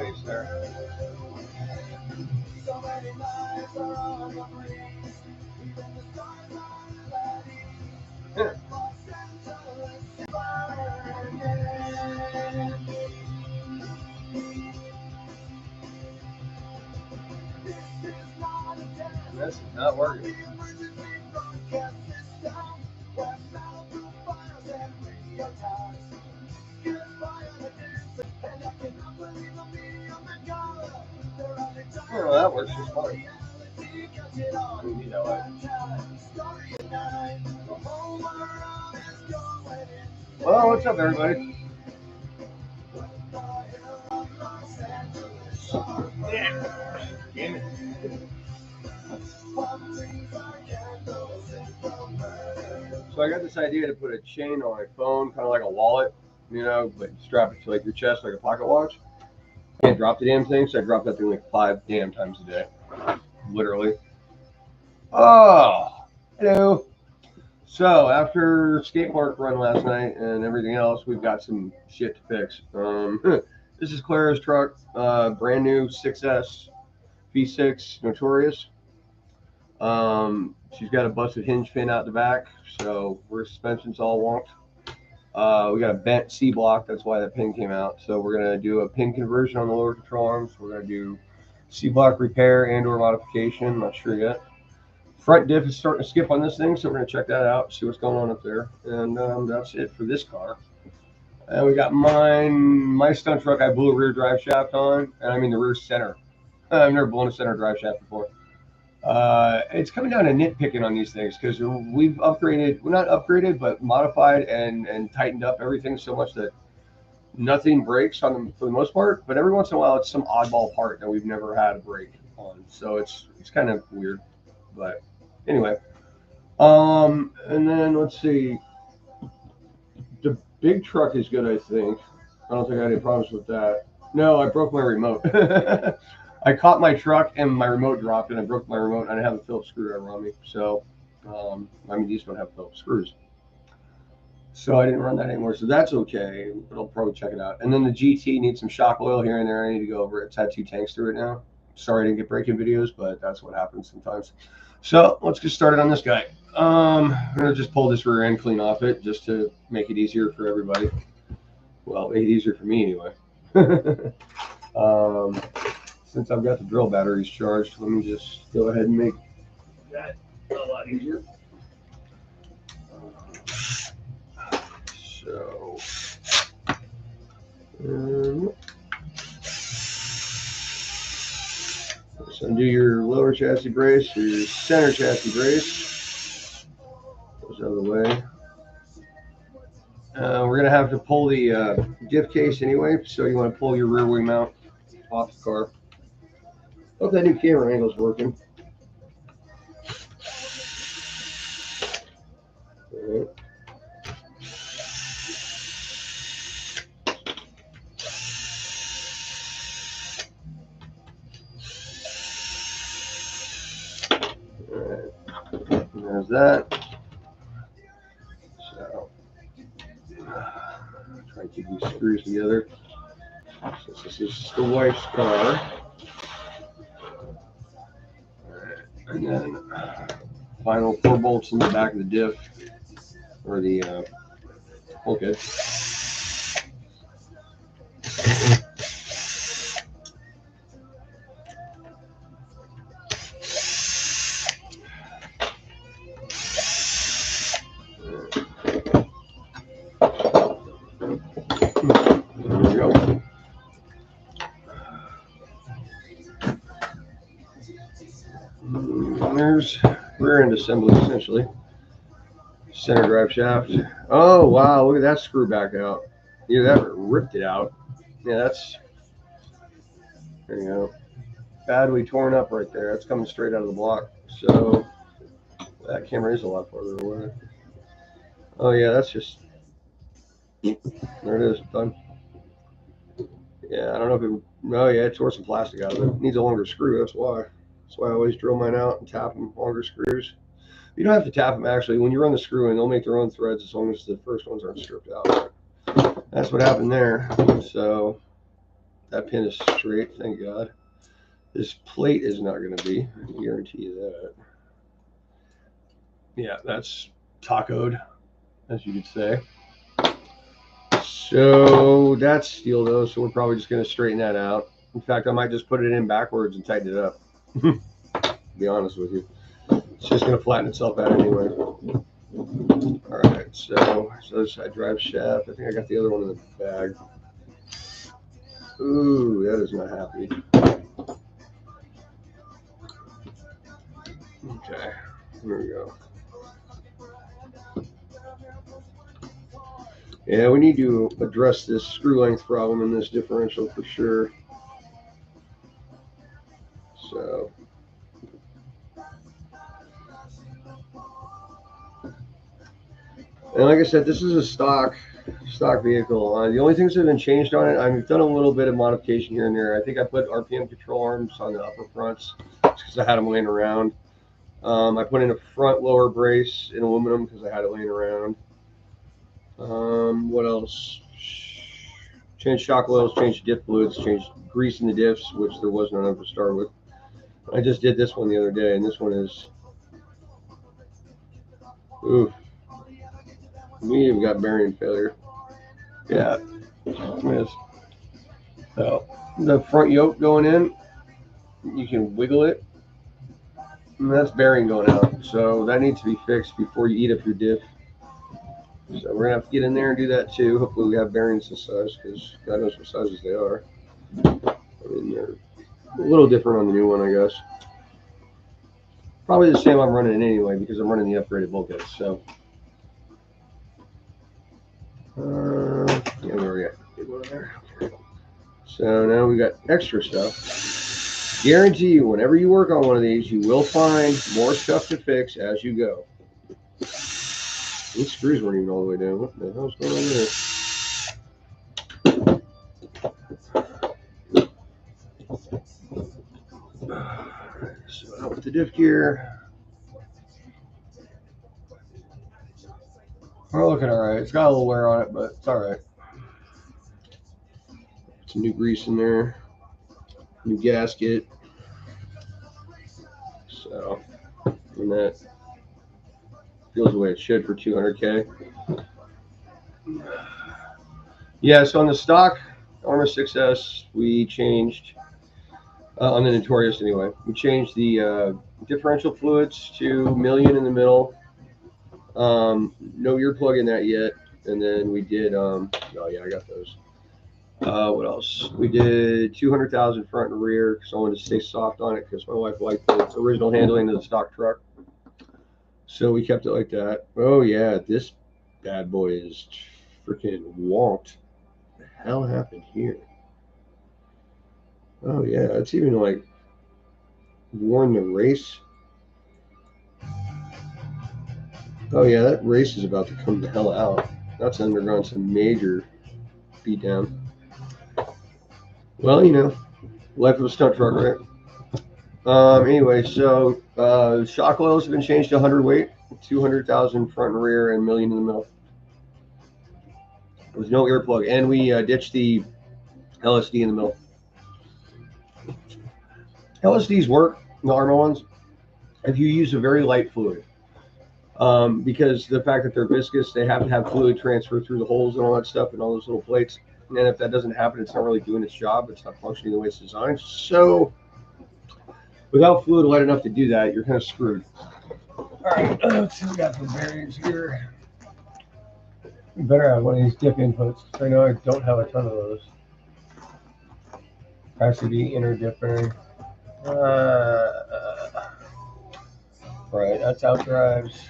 face there. Yeah. This is not working. Oh, that works just fine. We need that light. Well, what's up, everybody? Damn it. So I got this idea to put a chain on my phone, kind of like a wallet, you know, but strap it to like your chest like a pocket watch. Can't drop the damn thing, so I drop that thing like 5 damn times a day. Literally. Oh, hello. So after skatepark run last night and everything else, we've got some shit to fix. This is Clara's truck, brand new 6S V6 Notorious. She's got a busted hinge pin out the back, so rear suspension's all wonked. We got a bent C block, that's why that pin came out. So we're gonna do a pin conversion on the lower control arms. We're gonna do C block repair and/or modification. Not sure yet. Front diff is starting to skip on this thing, so we're gonna check that out, see what's going on up there, and that's it for this car. And we got my stunt truck. I blew a rear drive shaft on, and I mean the rear center. I've never blown a center drive shaft before. It's coming down to nitpicking on these things because we've upgraded, well, not upgraded, but modified and tightened up everything so much that nothing breaks on them for the most part. But every once in a while, it's some oddball part that we've never had a break on. So it's kind of weird. But anyway, and then let's see. The big truck is good, I think. I don't think I had any problems with that. No, I broke my remote. I caught my truck and my remote dropped, and I broke my remote, and I have a Phillips screwdriver on me. So, I mean, these don't have Phillips screws. So I didn't run that anymore. So that's okay, but I'll probably check it out. And then the GT needs some shock oil here and there. I need to go over it. It's had 2 tanks through it now. Sorry I didn't get break-in videos, but that's what happens sometimes. So let's get started on this guy. I'm going to just pull this rear end clean off it just to make it easier for everybody. Well, make it easier for me anyway. Since I've got the drill batteries charged, let me just go ahead and make that a lot easier. So undo your lower chassis brace or your center chassis brace. Goes out of the way. We're going to have to pull the diff case anyway, so you want to pull your rear wing mount off the car. Hope that new camera angle is working. All right. There's that. So, try to keep these screws together. Since this is the wife's car. And then final 4 bolts in the back of the diff, or the bulkhead. There we go. And there's rear end assembly essentially. Center drive shaft. Oh wow, look at that screw back out. You that ripped it out. Yeah, that's, there you go. Badly torn up right there. That's coming straight out of the block. So that camera is a lot farther away. Oh yeah, that's just, there it is, done. Yeah, I don't know if it, oh yeah, it tore some plastic out of it. It needs a longer screw, that's why. That's why I always drill mine out and tap them, longer screws. You don't have to tap them actually. When you run the screw in, they'll make their own threads as long as the first ones aren't stripped out. That's what happened there. So That pin is straight, thank God. This plate is not going to be, I can guarantee you that. Yeah, that's tacoed, as you could say. So that's steel though, so we're probably just going to straighten that out. In fact, I might just put it in backwards and tighten it up. To be honest with you. It's just going to flatten itself out anyway. Alright, so this side drive shaft. I think I got the other one in the bag. Ooh, that is not happy. Okay, here we go. Yeah, we need to address this screw length problem in this differential for sure. So, and like I said, this is a stock vehicle. The only things that have been changed on it, I've done a little bit of modification here and there. I think I put RPM control arms on the upper fronts because I had them laying around. I put in a front lower brace in aluminum because I had it laying around. What else? Changed shock oils, changed diff fluids, changed grease in the diffs, which there was none of to start with. I just did this one the other day, and this one is, ooh, we've got bearing failure. Yeah, it is. So the front yoke going in, you can wiggle it, and that's bearing going out. So that needs to be fixed before you eat up your diff. So we're gonna have to get in there and do that too. Hopefully we have bearings this size, because God knows what sizes they are. I mean, they're a little different on the new one, I guess. Probably the same I'm running it anyway, because I'm running the upgraded bulkhead. So, yeah, there we go. There. Okay. So now we got extra stuff. Guarantee you, whenever you work on one of these, you will find more stuff to fix as you go. These screws weren't even all the way down. What the hell's going on there? So out with the diff gear. We're looking alright. It's got a little wear on it, but it's alright. Some new grease in there. New gasket. So, and that feels the way it should for 200K. Yeah, so on the stock arrmas 6S, we changed, on the Notorious anyway, we changed the differential fluids to million in the middle. No ear plug in that yet. And then we did, oh yeah, I got those. What else? We did 200,000 front and rear because I wanted to stay soft on it because my wife liked the original handling of the stock truck. So we kept it like that. Oh yeah, this bad boy is freaking wonked. What the hell happened here? Oh yeah, it's even like worn the race. Oh yeah, that race is about to come the hell out. That's undergone some major beatdown. Well, you know, life of a stunt truck, right? Anyway, so shock oils have been changed to 100 weight, 200,000 front and rear, and million in the middle. With no earplug, and we ditched the LSD in the middle. LSDs work, the Arrma ones, if you use a very light fluid. Because the fact that they're viscous, they have to have fluid transfer through the holes and all that stuff and all those little plates. And if that doesn't happen, it's not really doing its job. It's not functioning the way it's designed. So without fluid light enough to do that, you're kind of screwed. All right, let's see, we got some bearings here. We better have one of these diff inputs. I know I don't have a ton of those. Has to be inner diff bearing. Right, that's out drives.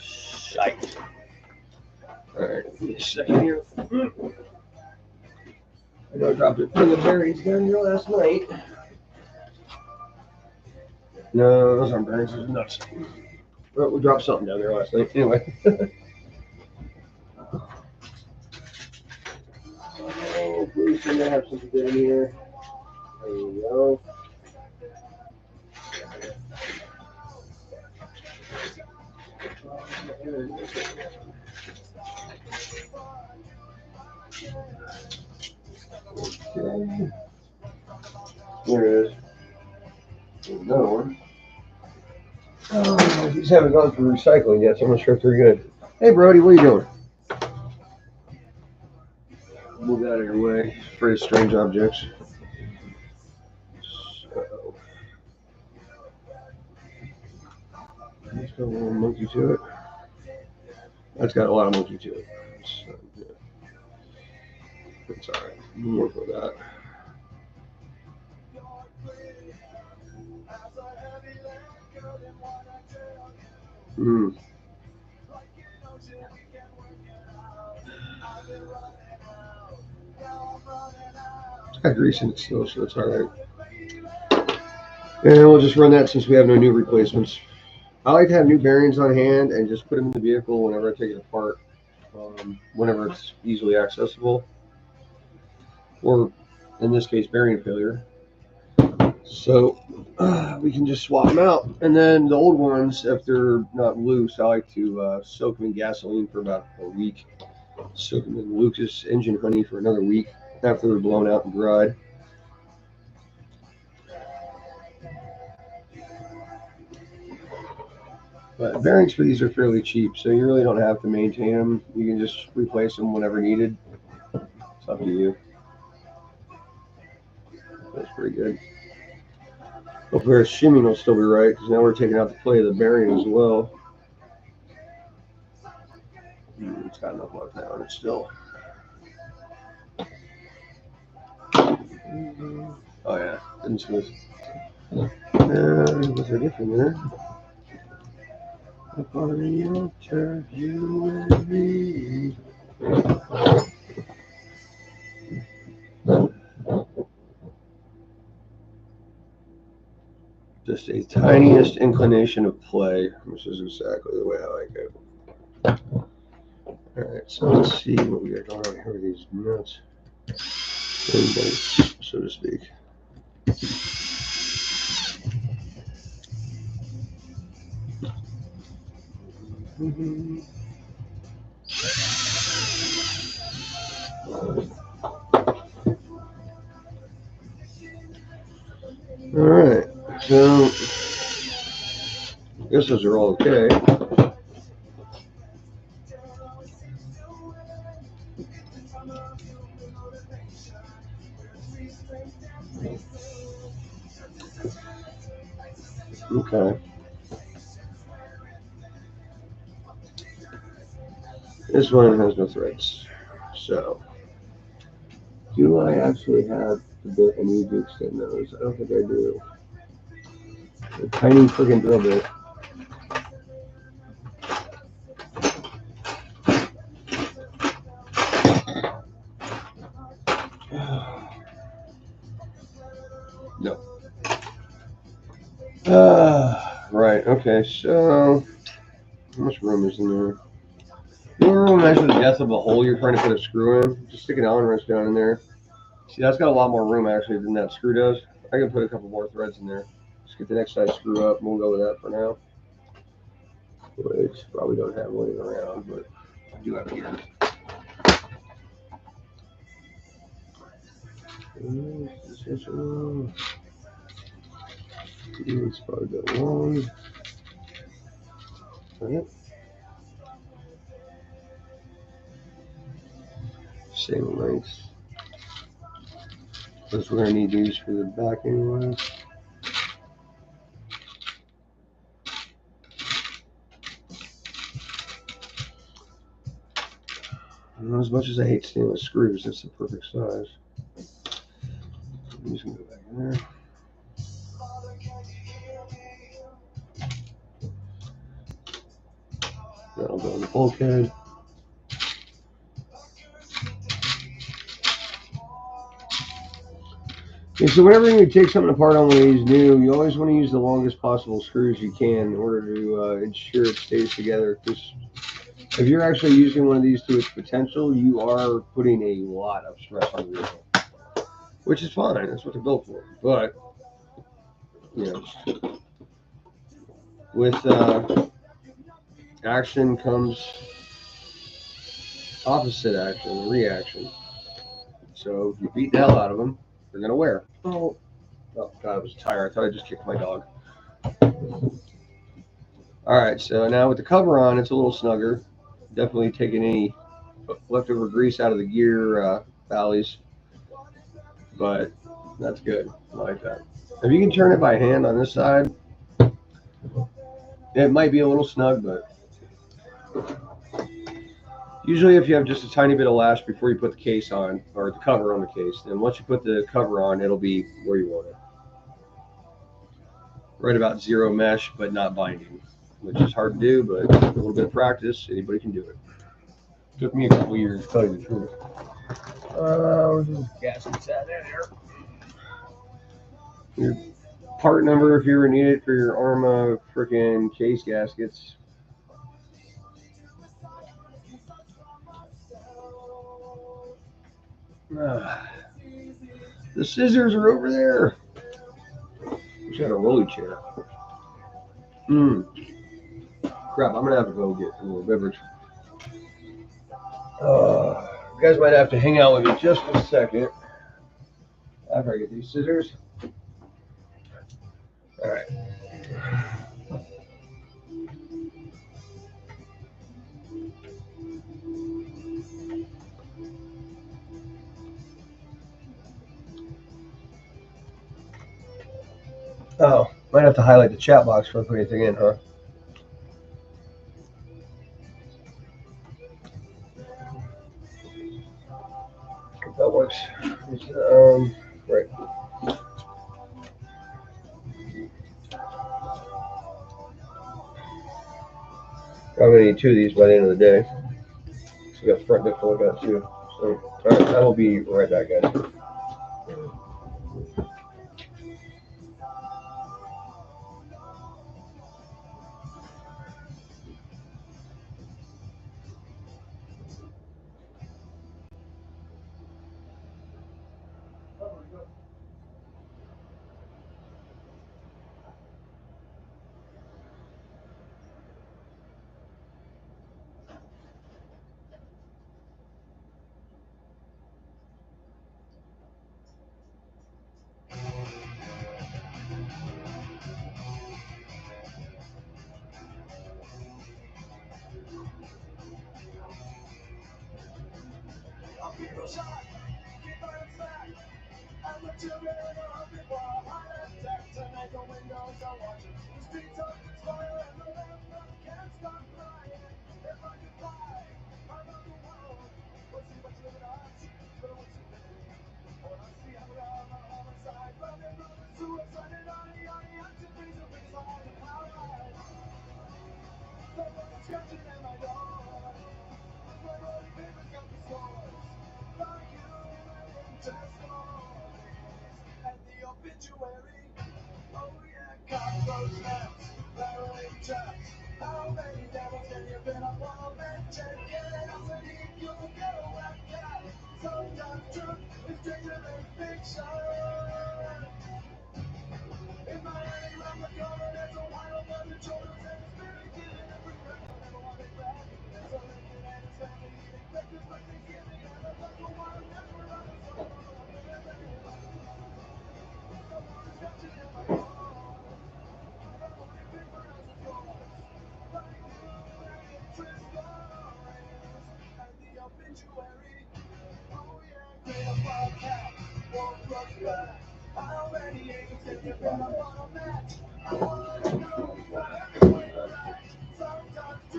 Shite. All right, give me a second here. I know I dropped it from the bearings down here last night. No, those aren't bearings, those are nuts. Well, we dropped something down there last night. Anyway. Oh, please, I'm gonna have something good in here. There you go. Okay. There it is. There's another one. Oh, these haven't gone through recycling yet, so I'm not sure if they're good. Hey, Brody, what are you doing? Move out of your way. Afraid of strange objects. So, let's got a little monkey to it. That's got a lot of monkey to it. So, yeah. It's alright. We'll work with that. Mm. It's got grease in it still, so it's alright. And we'll just run that since we have no new replacements. I like to have new bearings on hand and just put them in the vehicle whenever I take it apart, whenever it's easily accessible, or in this case, bearing failure. So we can just swap them out. And then the old ones, if they're not loose, I like to soak them in gasoline for about a week. Soak them in Lucas engine honey for another week after they're blown out and dried. But bearings for these are fairly cheap, so you really don't have to maintain them. You can just replace them whenever needed. It's up to you. That's pretty good. Hopefully our shimming will still be right, because now we're taking out the play of the bearing as well. It's got enough left now on it still. Oh yeah, didn't smooth. Was there different there? Upon the altar, you and me. Just a tiniest inclination of play, which is exactly the way I like it. Alright, so let's see what we got going on here with these nuts and bolts, so to speak. Alright, so I guess those are all okay. Okay. This one has no threads. So, do I actually have the bit I need to extend those? I don't think I do. A tiny friggin' drill bit. No. Right, okay, so how much room is in there? You want to measure the depth of a hole you're trying to put a screw in? Just stick an Allen wrench down in there. See, that's got a lot more room actually than that screw does. I can put a couple more threads in there. Just get the next size screw up and we'll go with that for now. Which probably don't have one around, but I do have it here. It's probably got one. Right. Same length. Because we're going to need these for the back anyway. And as much as I hate stainless screws, it's the perfect size. I'm just going to go back in there. That'll go in the bulkhead. Okay, so whenever you take something apart on one of these new, you always want to use the longest possible screws you can in order to ensure it stays together. Because if you're actually using one of these to its potential, you are putting a lot of stress on the vehicle, which is fine. That's what they're built for. But you know, with action comes opposite action, reaction. So if you beat the hell out of them, they're gonna wear. Oh, Oh God, it was a tire. I thought I just kicked my dog. All right, so now with the cover on, it's a little snugger. Definitely taking any leftover grease out of the gear valleys, but that's good. I like that. If you can turn it by hand on this side, it might be a little snug, but usually if you have just a tiny bit of lash before you put the case on, or the cover on the case, then once you put the cover on, it'll be where you want it. Right about zero mesh, but not binding, which is hard to do, but a little bit of practice, anybody can do it. Took me a couple years to tell you the truth. Where's those gaskets at there? Your part number if you ever need it for your Arrma freaking case gaskets. The scissors are over there. Wish I had a rolly chair. Crap, I'm gonna have to go get a little beverage. You guys might have to hang out with me just a second after I get these scissors. All right. Oh, might have to highlight the chat box before I put anything in, huh? If that works. Right. I'm gonna need 2 of these by the end of the day. So we got the front dip to look at too. So, all right, I will be right back, guys.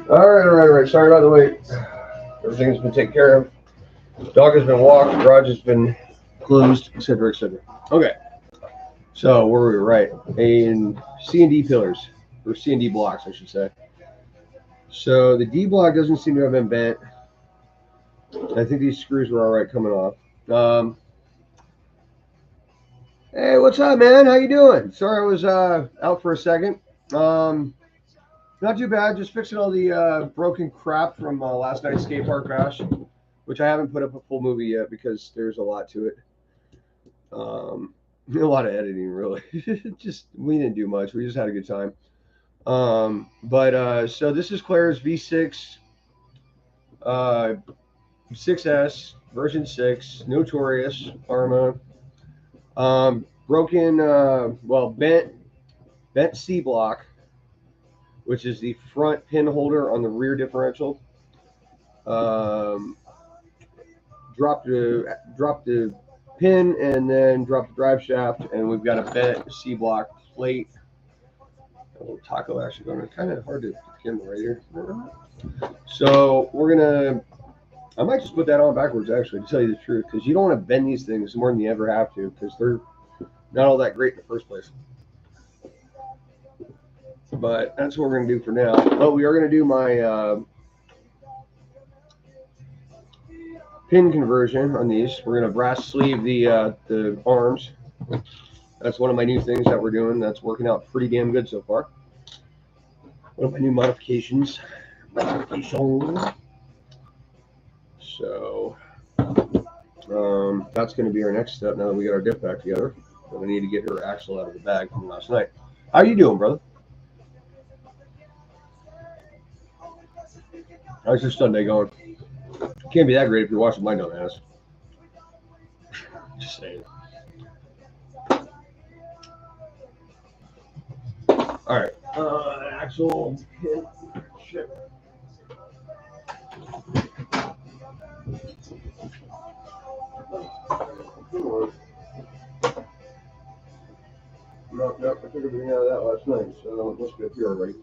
All right. Sorry about the wait. Everything's been taken care of. Dog has been walked. Garage has been closed, etc., etc. Okay. So where were we? Right in C&D pillars, or C&D blocks, I should say. So the D block doesn't seem to have been bent. I think these screws were all right coming off. Hey, what's up, man? How you doing? Sorry I was out for a second. Not too bad. Just fixing all the broken crap from last night's skatepark crash, which I haven't put up a full movie yet because there's a lot to it. A lot of editing, really. Just we didn't do much. We just had a good time. So this is Claire's V6 6S version 6 Notorious Arrma. broken, bent C block, which is the front pin holder on the rear differential. Dropped the pin and then dropped the drive shaft, and we've got a bent C block plate. A little taco actually going. Kind of hard to put the camera right here. So I might just put that on backwards actually, to tell you the truth, because you don't want to bend these things more than you ever have to, because they're not all that great in the first place. But that's what we're going to do for now. But we are going to do my pin conversion on these. We're going to brass sleeve the arms. That's one of my new things that we're doing. That's working out pretty damn good so far. One of my new modifications. So that's going to be our next step now that we got our diff back together. But we need to get her axle out of the bag from last night. How are you doing, brother? How's your Sunday going? Can't be that great if you're watching my dumb ass. Just saying. All right. Axle pin. Shit. Nope, I took everything out of that last night, so it must be up here already.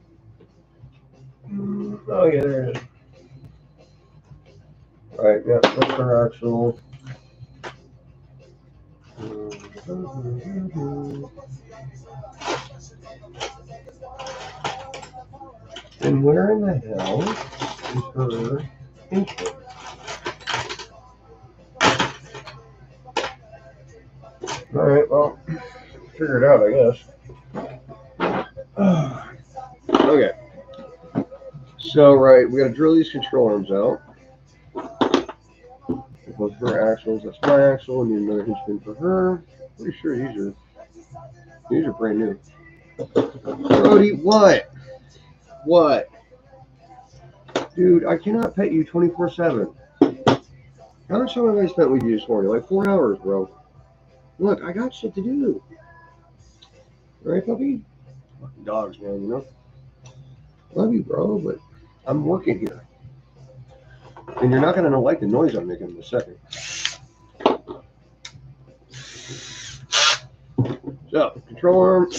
Oh yeah, there it is. Alright, yeah, that's our axle. And where in the hell is her inch? Alright, well, figure it out, I guess. Okay. So, right, we gotta drill these control arms out. Both her axles, that's my axle, and need another hinge pin for her. Pretty sure these are brand new. Brody, what? What? Dude, I cannot pet you 24/7. How much time have I spent with you this morning? Like 4 hours, bro. Look, I got shit to do. Right, puppy? Fucking dogs, man, you know? Love you, bro, but I'm working here. And you're not going to like the noise I'm making in a second. So, control arm.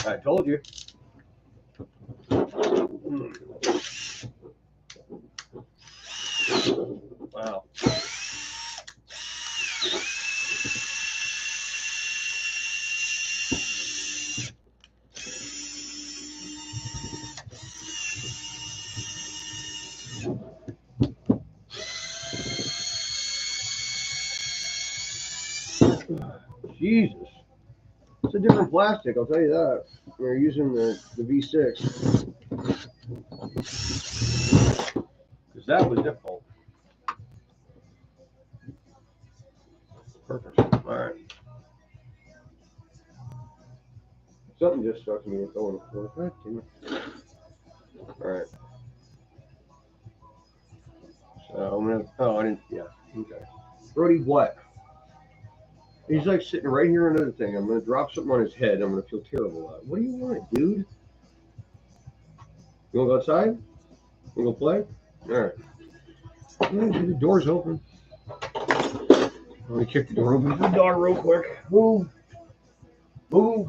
I told you. Wow. Jesus. It's a different plastic, I'll tell you that. We're using the V6. Because that was difficult. Perfect. Alright. Something just struck me with going to work. Alright. So I'm gonna I didn't okay. Brody, what? He's like sitting right here on another thing. I'm gonna drop something on his head. I'm gonna feel terrible about it. What do you want, dude? You wanna go outside? You wanna go play? Alright. Yeah, the door's open. I'm gonna kick the door open to the dog real quick. Move. Move.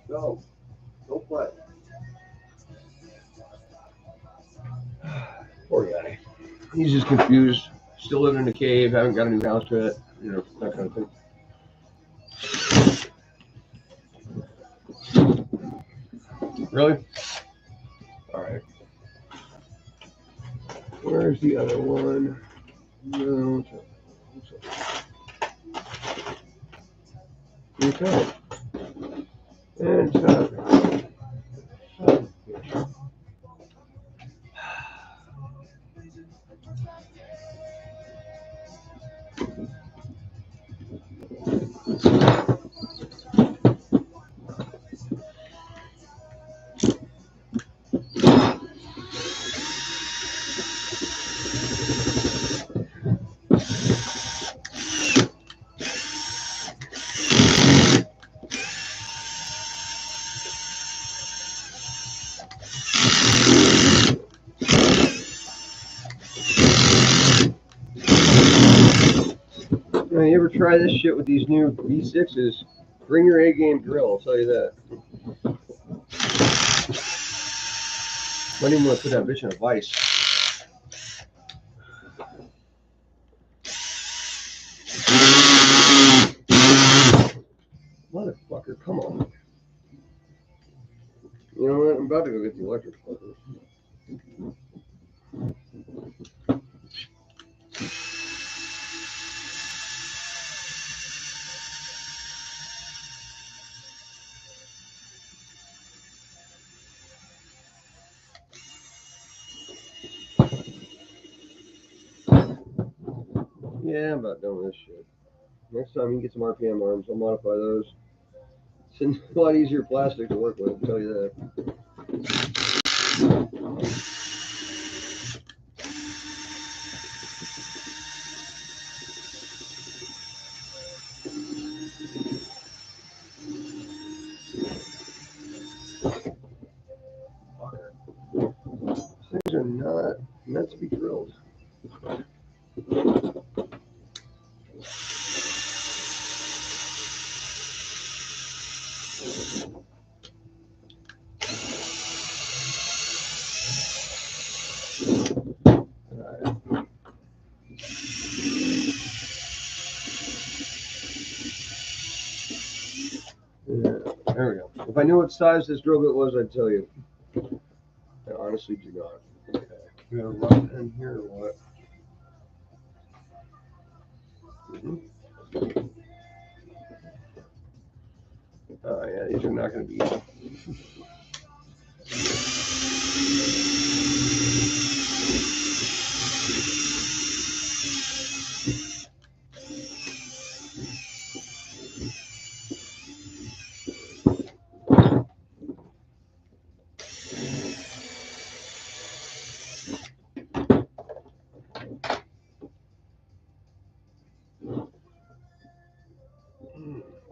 Go. Go play. Poor guy. He's just confused. Still living in a cave, haven't got a new house yet, you know, that kind of thing. Really? Alright. Where's the other one? No. Okay. And You ever try this shit with these new V6s? Bring your A game drill, I'll tell you that. Might even want to put that bitch in a vise. Motherfucker, come on. You know what? I'm about to go get the electric splitter. Yeah, I'm about done with this shit. Next time you can get some RPM arms, I'll modify those. It's a lot easier plastic to work with, I'll tell you that. These things are not meant to be drilled. Yeah, there we go. If I knew what size this drill bit was, I'd tell you. I honestly do not. Okay. We got a run in here or what? Oh yeah, these are not going to be easy.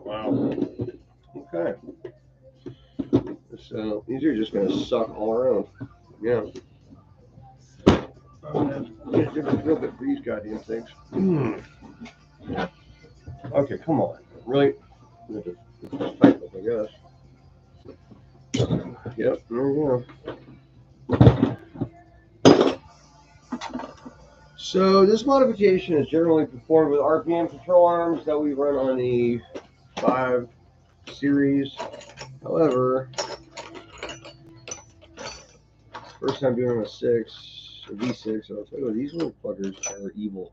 Wow. Okay. So these are just going to suck all around. Yeah. Get a different drill bit for these goddamn things. Okay, come on. Really? Just pipe up, I guess. Yep, there we go. So this modification is generally performed with RPM control arms that we run on the 5 series. However, first time doing a 6, a V6, I'll tell you what, these little fuckers are evil.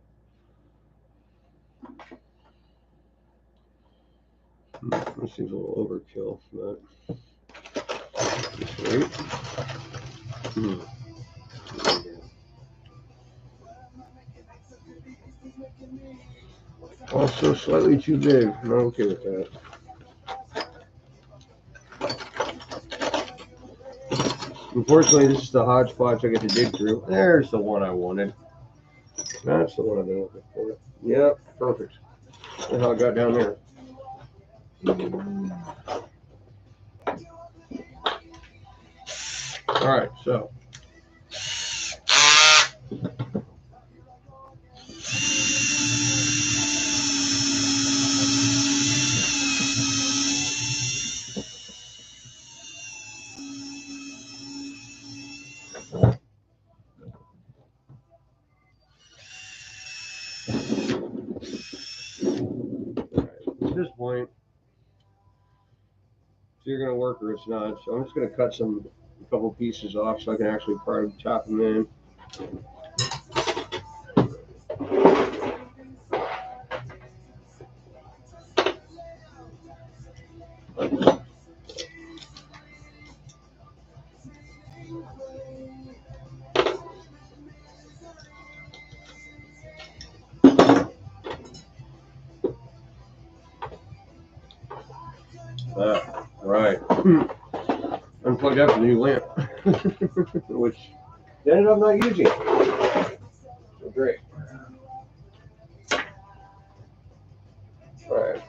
This seems a little overkill, but wait. Also slightly too big. I'm not okay with that. Unfortunately, this is the hodgepodge I get to dig through. There's the one I wanted. That's the one I've been looking for. Yep, perfect. That's how I got down there. All right, so. At this point, it's either going to work or it's not. So I'm just going to cut a couple pieces off so I can actually probably chop them in. Right. Unplugged out the new lamp, which they ended up not using. So great. All right.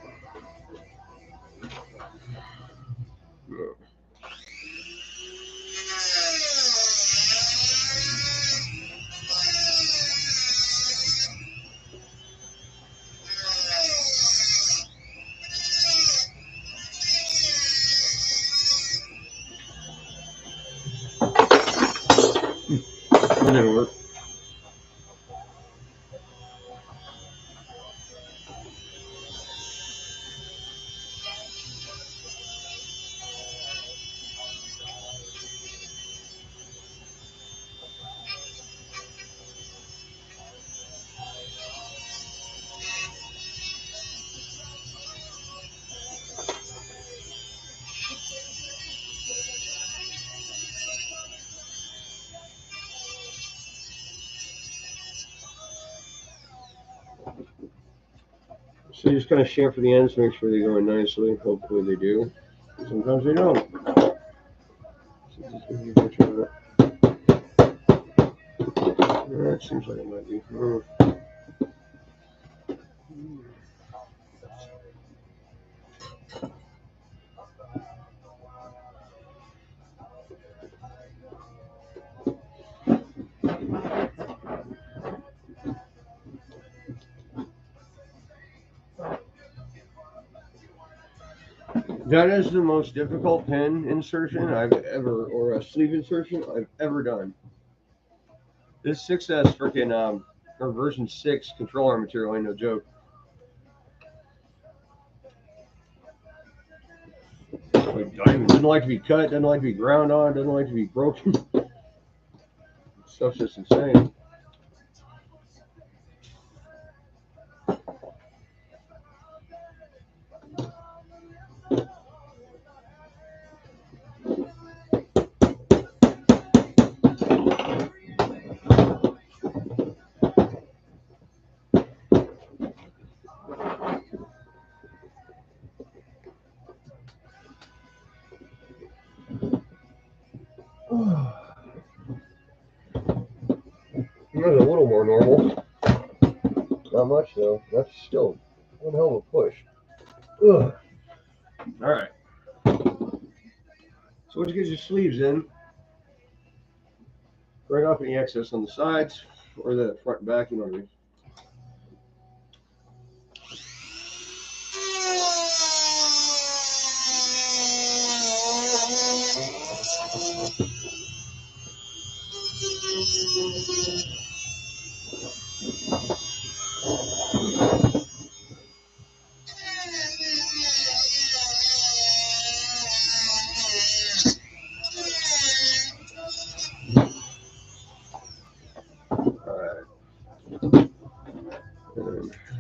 So you just kind of chamfer the ends, make sure they go in nicely. Hopefully they do. Sometimes they don't. That seems like it might be. That is the most difficult pin insertion I've ever, or a sleeve insertion I've ever done. This 6S freaking, or version 6 control arm material ain't no joke. Like, diamond doesn't like to be cut, doesn't like to be ground on, doesn't like to be broken. Stuff's just insane. That's a little more normal. Not much though. That's still one hell of a push. Ugh. All right. So once you get your sleeves in, right off any excess on the sides or the front and back, you know what I mean.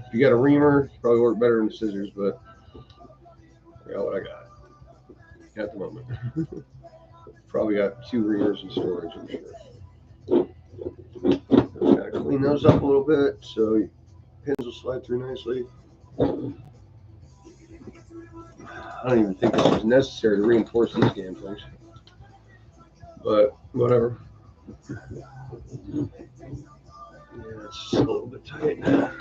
If you got a reamer, probably work better than scissors, but I got what I got at the moment. Probably got 2 reamers in storage, I'm sure. Just gotta clean those up a little bit so pins will slide through nicely. I don't even think this is necessary to reinforce these damn things, but whatever. Yeah, it's a little bit tight now.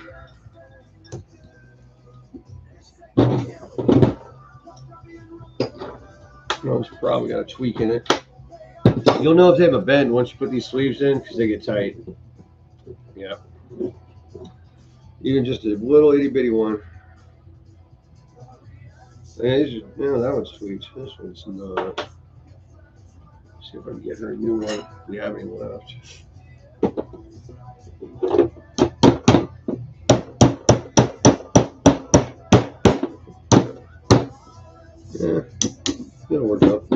It's probably got a tweak in it. You'll know if they have a bend once you put these sleeves in because they get tight. Yeah. Even just a little itty bitty one. Yeah, that one's tweaked. This one's not. Let's see if I can get her a new one. If we have any left. Yeah, it'll work out.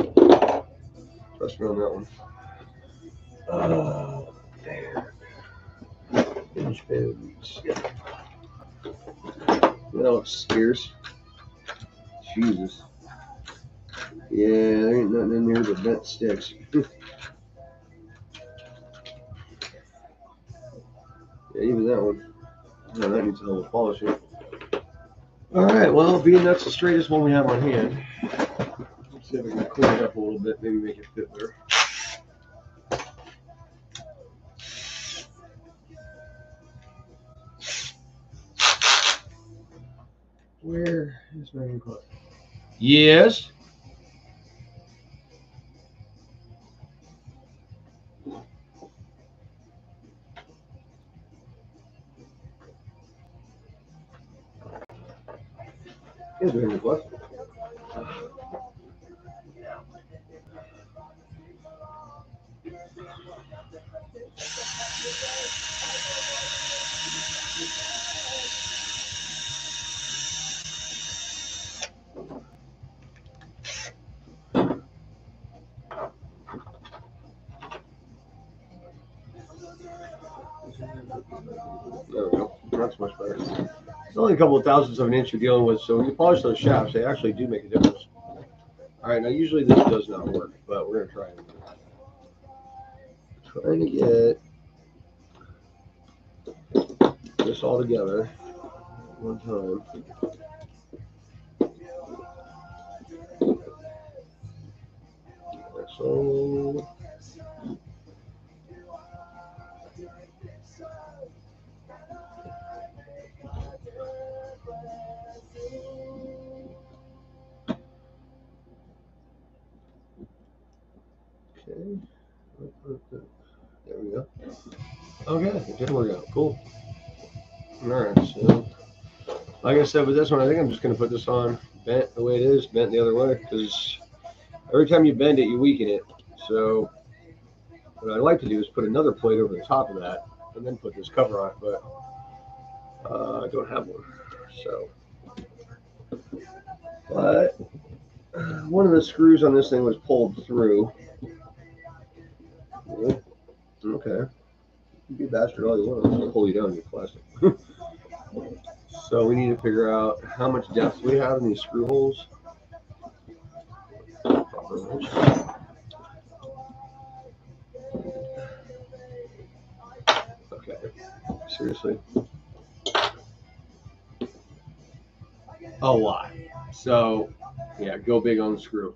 Trust me on that one. Oh, damn. Hinge pins. Yeah. That looks scarce. Jesus. Yeah, there ain't nothing in there but bent sticks. Yeah, even that one. No, that needs a little polishing. Alright, well, being that's the straightest one we have on hand. Let's see if we can clean it up a little bit, maybe make it fit better. Where is my input? Yes. Here's my input. There we go. That's much better. It's only a couple of thousandths of an inch you're dealing with, so when you polish those shafts, they actually do make a difference. All right, now usually this does not work, but we're gonna try it. Trying to get this all together. one time. That's all. Okay. There we go. Okay, it did work out. Cool. Alright, so like I said with this one, I think I'm just going to put this on bent the way it is, bent the other way, because every time you bend it, you weaken it. So what I'd like to do is put another plate over the top of that and then put this cover on it, but I don't have one. So, but one of the screws on this thing was pulled through. Okay. You be a bastard all you want. I'm going to pull you down, you plastic. So we need to figure out how much depth we have in these screw holes. Okay. Seriously? A lot. So, yeah, go big on the screw.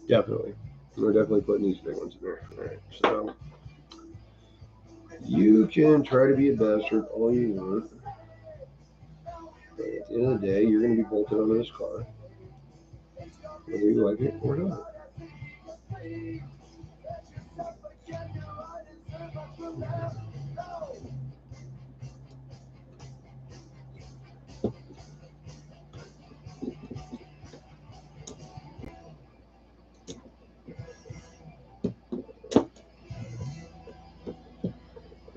Definitely. We're definitely putting these big ones in there. All right. So, you can try to be a bastard all you want. But at the end of the day, you're going to be bolted onto this car, whether you like it or not.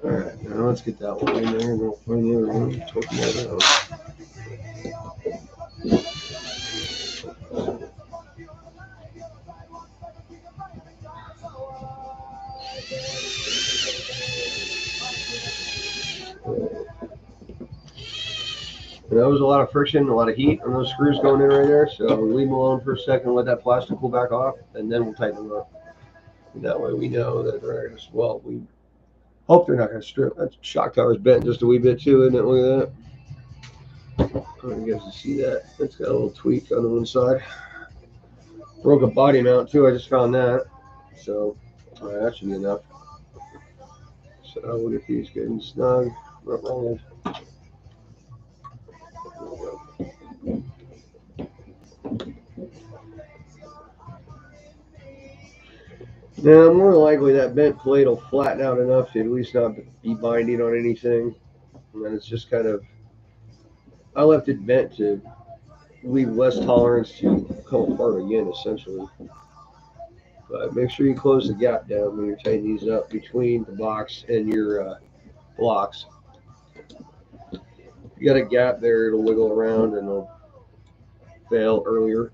All right, now let's get that one in there, and we'll find the other one. Talking that out. And that was a lot of friction, a lot of heat on those screws going in right there. So leave them alone for a second, let that plastic cool back off, and then we'll tighten them up. And that way we know that they're not going to, well, we hope they're not going to strip. That shock tower's bent just a wee bit too, isn't it? Look at that. I don't know if you guys can see that. It's got a little tweak on the one side. Broke a body mount too, I just found that. So that should be enough. So we'll get these getting snug, not rolled. Now, more than likely that bent plate will flatten out enough to at least not be binding on anything. And then it's just kind of, I left it bent to leave less tolerance to come apart again, essentially. But make sure you close the gap down when you're tightening these up between the box and your blocks. If you got a gap there, it'll wiggle around and it'll fail earlier.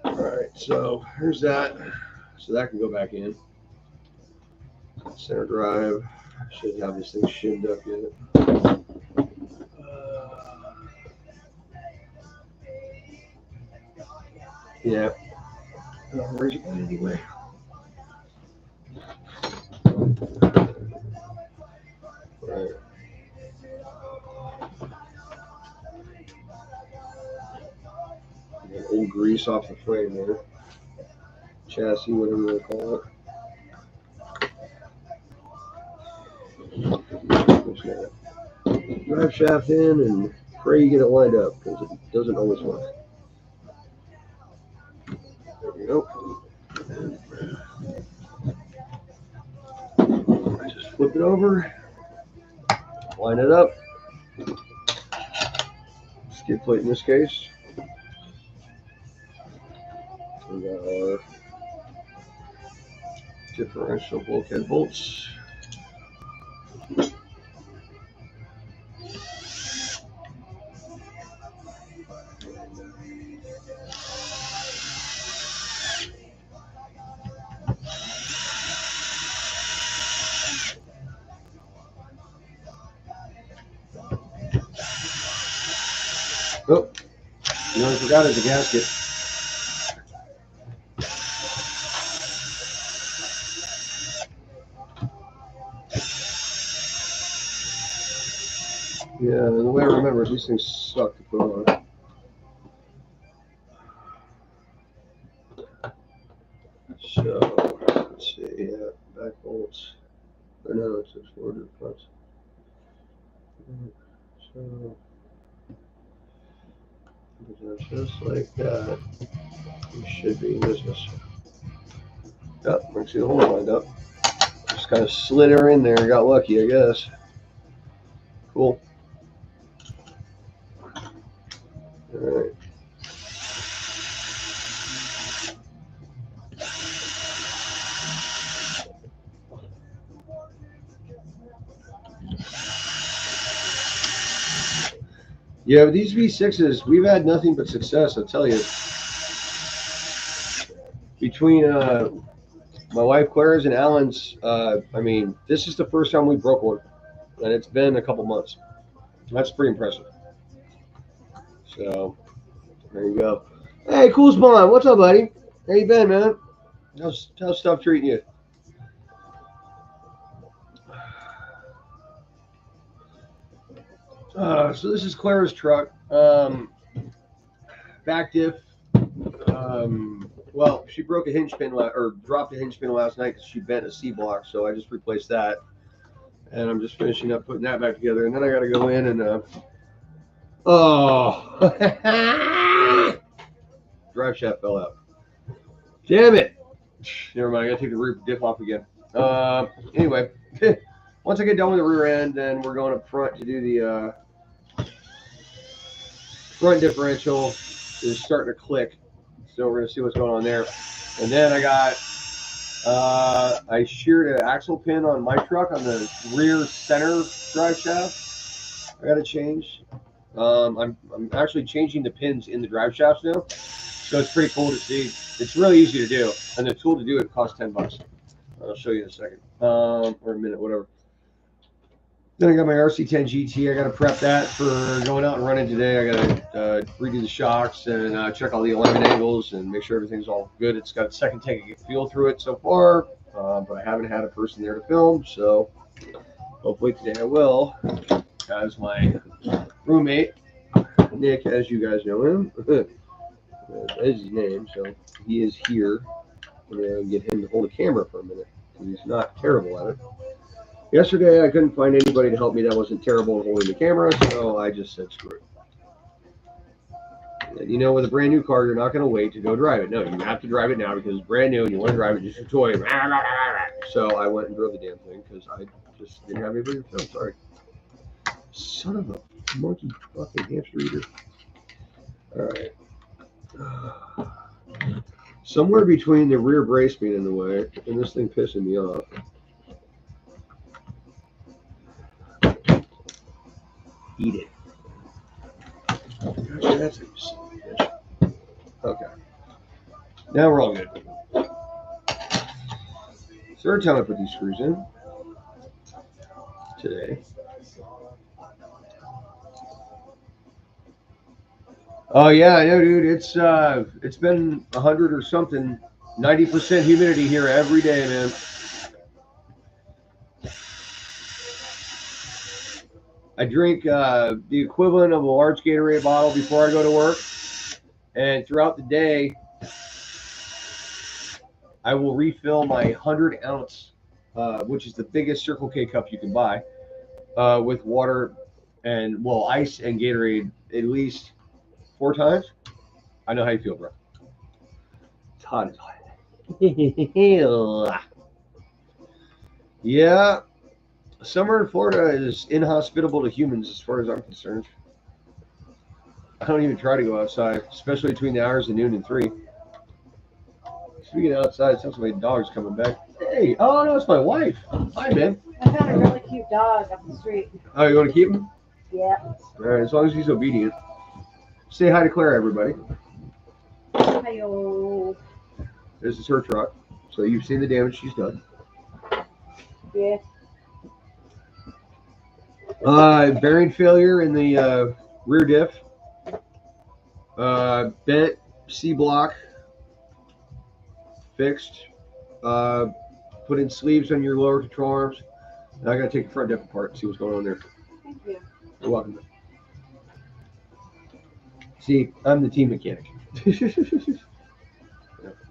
Alright, so here's that. So that can go back in. Center drive. Should have this thing shimmed up yet. Yeah. Where's it going anyway? Right. Old grease off the frame there. Chassis, whatever they call it. Just gotta drive shaft in and pray you get it lined up because it doesn't always work. There we go. Just flip it over, line it up. Skid plate in this case. We got our differential bulkhead bolts. Oh, you know what I forgot is the gasket. Yeah, and the way I remember it, these things suck to put on. So, let's see, yeah, back bolts. Or no, it's just forward fronts. So, just like that, we should be in business. Yep, I can see the hole lined up. Just kind of slid her in there and got lucky, I guess. Cool. All right. Yeah, with these V6s, we've had nothing but success, I'll tell you. Between my wife Claire's and Alan's, I mean, this is the first time we broke one, and it's been a couple months. That's pretty impressive. So, there you go. Hey, Cool Spawn, what's up, buddy? How you been, man? How's stuff treating you? So this is Claire's truck. Back diff. Well, she broke a hinge pin or dropped a hinge pin last night because she bent a C block, so I just replaced that. And I'm just finishing up putting that back together, and then I got to go in and oh, drive shaft fell out. Damn it! Never mind. I got to take the rear diff off again. Anyway, once I get done with the rear end, then we're going up front to do the front differential. Is starting to click, so we're gonna see what's going on there. And then I got I sheared an axle pin on my truck on the rear center drive shaft. I got to change. I'm actually changing the pins in the drive shafts now, so it's pretty cool to see. It's really easy to do, and the tool to do it costs $10. I'll show you in a second, or a minute, whatever. Then I got my RC10GT. I got to prep that for going out and running today. I got to redo the shocks and check all the alignment angles and make sure everything's all good. It's got a second tank of fuel through it so far, but I haven't had a person there to film, so hopefully today I will. As my roommate, Nick, as you guys know him, that is his name, so he is here. I'm going to get him to hold a camera for a minute, because he's not terrible at it. Yesterday, I couldn't find anybody to help me that wasn't terrible at holding the camera, so I just said screw it. And you know, with a brand new car, you're not going to wait to go drive it. No, you have to drive it now because it's brand new and you want to drive it just a toy. So I went and drove the damn thing because I just didn't have anybody to film. Sorry. Son of a monkey fucking hamster eater. All right. Somewhere between the rear brace being in the way and this thing pissing me off. Eat it. Gosh, that's a okay. Now we're all good. Third time I put these screws in today. Oh yeah, I know, dude. It's been 100 or something, 90% humidity here every day, man. I drink the equivalent of a large Gatorade bottle before I go to work, and throughout the day, I will refill my 100-ounce, which is the biggest Circle K cup you can buy, with water and, well, ice and Gatorade at least 4 times. I know how you feel, bro. It's hot as hell. Yeah. Summer in Florida is inhospitable to humans as far as I'm concerned. I don't even try to go outside, especially between the hours of noon and 3. Speaking of outside, it sounds like my dog's coming back. Hey, oh no, it's my wife. Hi, man. I found a really cute dog up the street. Oh, you want to keep him? Yeah. All right, as long as he's obedient. Say hi to Claire, everybody. Hi-yo. This is her truck, so you've seen the damage she's done. Yeah. Bearing failure in the rear diff. Bent C block fixed. Put in sleeves on your lower control arms. Now I gotta take the front diff apart and see what's going on there. you. You're welcome. See, I'm the team mechanic. Yeah,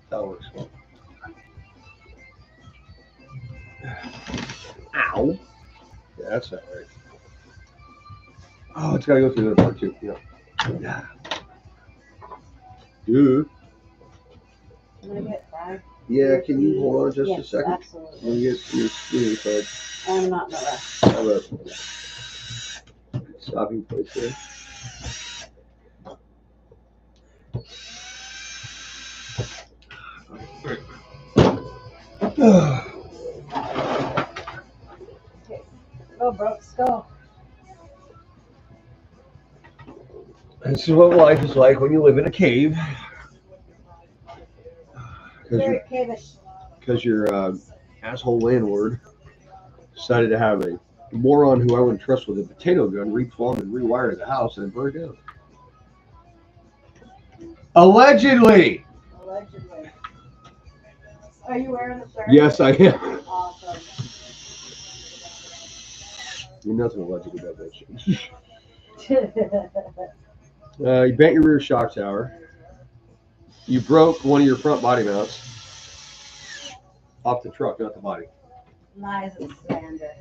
that works well. Ow. Yeah, that's not right. Oh, it's got to go through the other part too. Yeah. Dude. I'm gonna get five. Yeah, can you hold on just yes, a second? Absolutely. Let me get your screen card. I'm not in a rush. How about stopping place there? Go, bro. Let's go. This is what life is like when you live in a cave. Very cavish. Because your asshole landlord decided to have a moron who I wouldn't trust with a potato gun replumb and rewire the house and burn it down. Allegedly! Allegedly. Are you wearing the shirt? Yes, I am. Awesome. You're nothing alleged about that shit. You bent your rear shock tower. You broke one of your front body mounts off the truck, not the body. Lies and slander.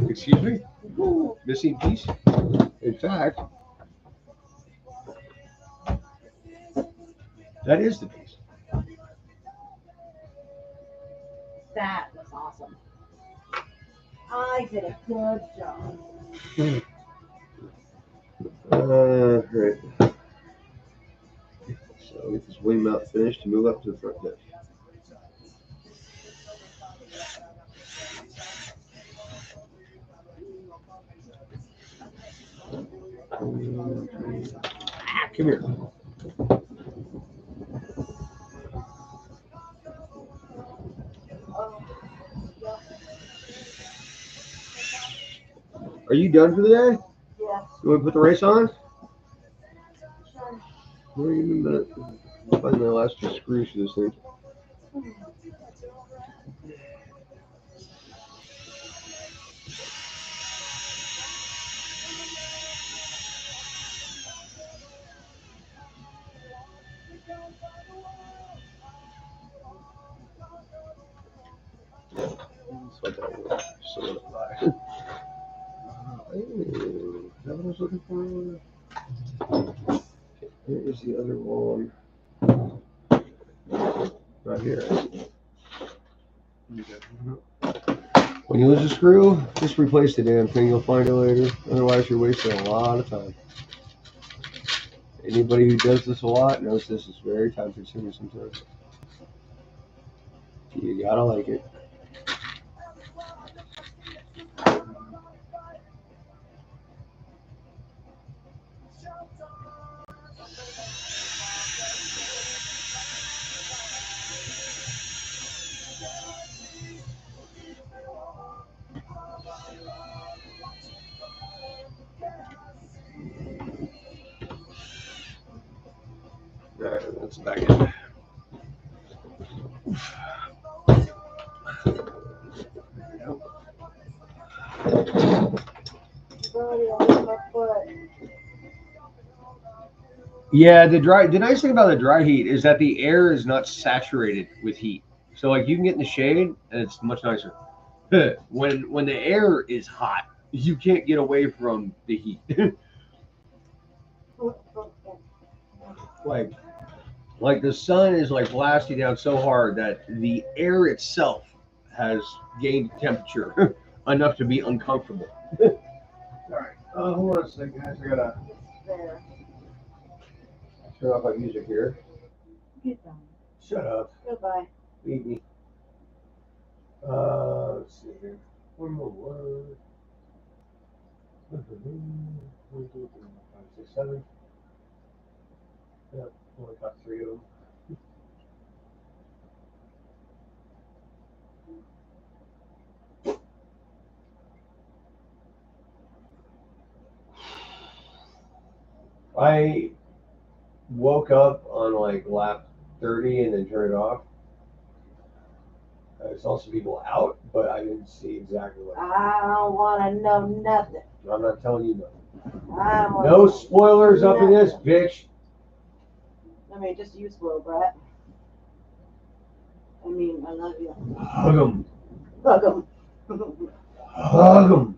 Excuse me? Missing piece? In fact, that is the piece. That was awesome. I did a good job. Right. So get this wing mount finished to move up to the front deck. Come here. Are you done for the day? Yeah. You want to put the race on? Sure. Well, give me a minute. I'll find the last two screws for this thing. That's what that will solidify. Is that what I was looking for? Here is the other one. Right here. When you lose a screw, just replace the damn thing. You'll find it later. Otherwise, you're wasting a lot of time. Anybody who does this a lot knows this is very time consuming sometimes. You gotta like it. Alright, that's back in. Yeah, the nice thing about the dry heat is that the air is not saturated with heat. So like you can get in the shade and it's much nicer. When the air is hot, you can't get away from the heat. like the sun is like blasting down so hard that the air itself has gained temperature enough to be uncomfortable. All right, hold on a second, guys. I gotta turn off my music here. Get done. Shut up. Goodbye. Beat me. Let's see here. One more word. 1, 2, 3, 4, 5, 6, 7. Yep, only got 3 of them. I woke up on like lap 30 and then turned it off. I saw some people out, but I didn't see exactly what. I don't want to know nothing. I'm not telling you nothing. I'm No spoilers up in this, bitch. I mean, just you spoil, Brett. I mean, I love you. Hug 'em. Hug 'em. Hug 'em.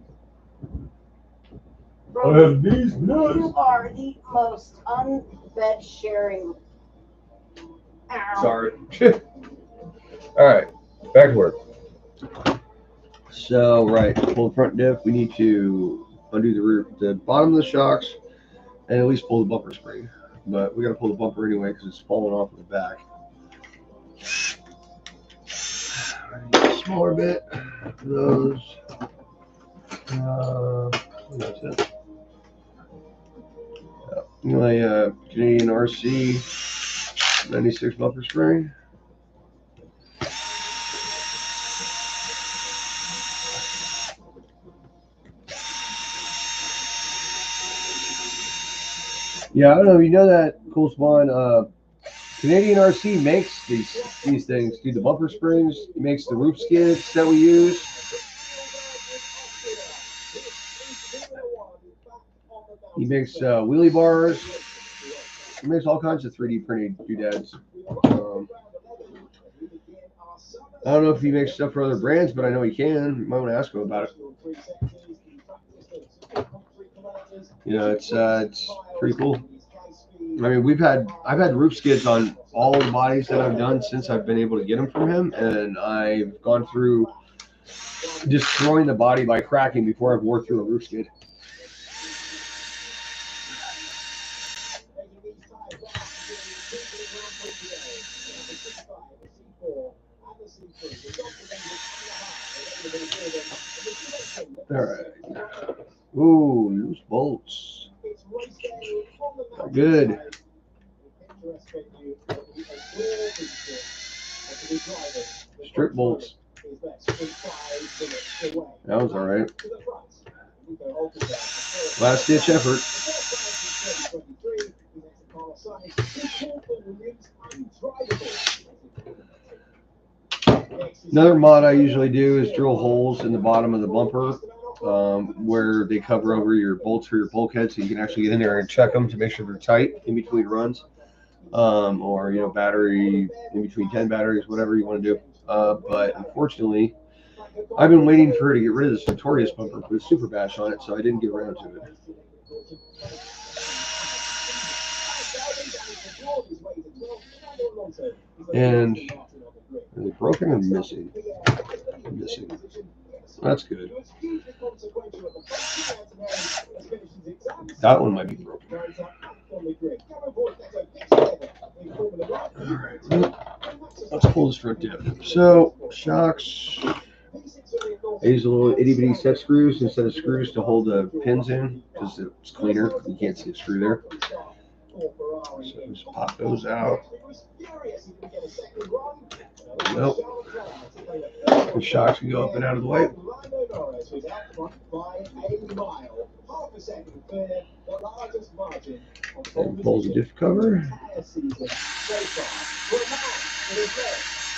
Bro, I have these nuts. you are the most unbed sharing. Ow. Sorry. All right, back to work. So, right, pull the front diff. We need to undo the bottom of the shocks, and at least pull the bumper spring. But we got to pull the bumper anyway because it's falling off of the back. Smaller bit. Those. That's it. My Canadian RC 96 bumper spring. Yeah, I don't know. You know that cool spawn. Canadian RC makes these things. Dude, the bumper springs. It makes the roof skids that we use. He makes wheelie bars. He makes all kinds of 3D printed doodads. I don't know if he makes stuff for other brands, but I know he can. You might want to ask him about it. You know, it's pretty cool. I mean, I've had roof skids on all the bodies that I've done since I've been able to get them from him, and I've gone through destroying the body by cracking before I've wore through a roof skid. All right. Ooh, loose bolts. Good. Strip bolts. That was all right. Last ditch effort. Another mod I usually do is drill holes in the bottom of the bumper where they cover over your bolts for your bulkhead, so you can actually get in there and check them to make sure they're tight in between runs, or battery in between 10 batteries, whatever you want to do. But unfortunately, I've been waiting for her to get rid of this Notorious bumper with Super Bash on it, so I didn't get around to it. And are they broken or missing? Missing. That's good. That one might be broken. All right, let's pull this front diff. So, shocks. I use a little itty bitty set screws instead of screws to hold the pins in because it's cleaner. You can't see a screw there. So just pop those out. Nope. The shocks can go up and out of the way. And pull the diff cover.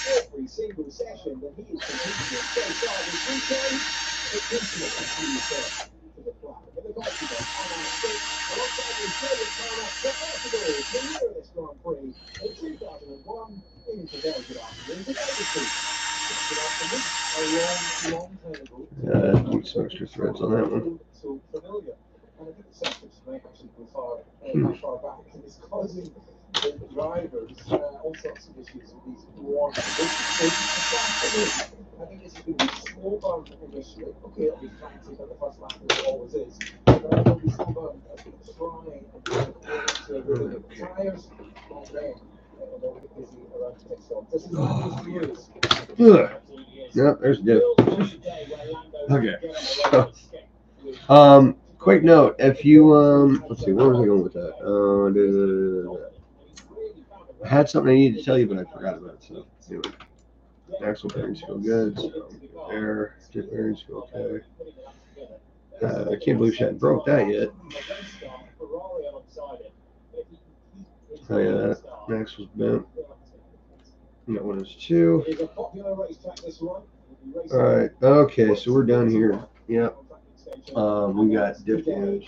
Every single session that he is competing in so far this weekend, it continues to the club. And the goalkeeper on our street, alongside his brilliant partner, the Portugal, the nearest Grand Prix in 2001. It is a very good afternoon to David. Good afternoon. A long time ago. Need some extra threads on that one. So familiar. And I think the sections might actually go far back, and it's causing the drivers all sorts of issues with these warm conditions. I think this is going to be slow burn initially. Okay, it'll be frantic at the first lap, as it always is. But it'll be slow burn as we try and get into the tyres, and then it'll get busy around the pit stop. This is the news. Yep, there's diff. Okay. So, quick note, if you let's see, where was I going with that? I had something I needed to tell you, but I forgot about it. So anyway, axle bearings feel good. So air, diff bearings feel okay. I can't believe she hadn't broke that yet. Oh yeah, that axle's bent. And that one is too. All right. Okay, so we're done here. Yep. We got diff damage.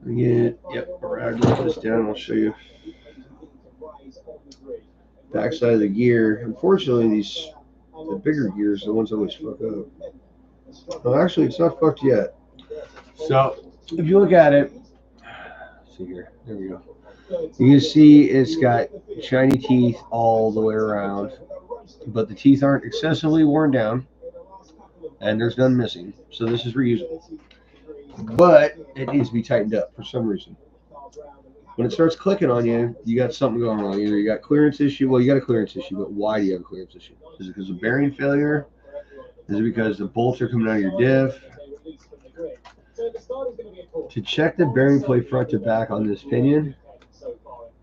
Again, yep, I'll let this down. I'll show you. Backside of the gear. Unfortunately, the bigger gears, the ones that always fuck up. Well, actually, it's not fucked yet. So, if you look at it, let's see here. There we go. You can see it's got shiny teeth all the way around, but the teeth aren't excessively worn down, and there's none missing. So this is reusable. But it needs to be tightened up for some reason. When it starts clicking on you, you got something going on. Either you got clearance issue. Well, you got a clearance issue, but why do you have a clearance issue? Is it because of bearing failure? Is it because the bolts are coming out of your diff? To check the bearing plate front to back on this pinion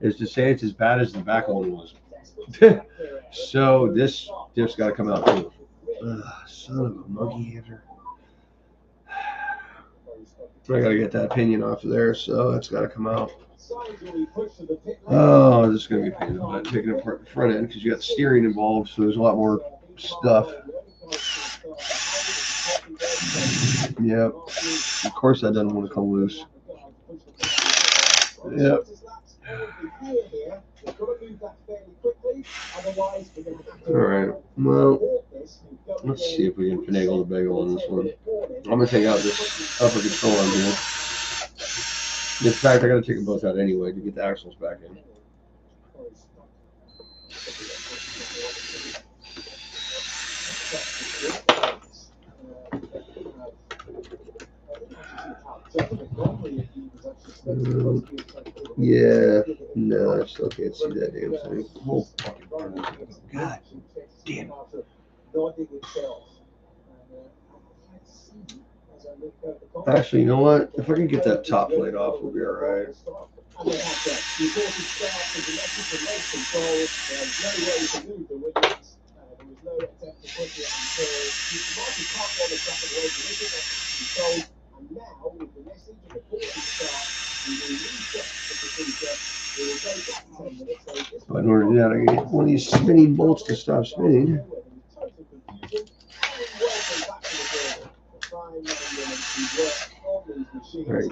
is to say it's as bad as the back one was. So this diff's got to come out too. Son of a monkey hater. I got to get that pinion off of there, so that's got to come out. Oh, this is going to be a pain in the butt taking apart the front end because you got steering involved, so there's a lot more stuff. Yep. Of course that doesn't want to come loose. Yep. Alright, well, let's see if we can finagle the bagel on this one. I'm going to take out this upper control arm here. In fact, I got to take them both out anyway to get the axles back in. Yeah, no, I still can't see that damn thing. Oh, God damn it. Actually, you know what? If I can get that top plate off, we'll be alright. But in order to do that, I gotta get one of these spinning bolts to stop spinning. Right.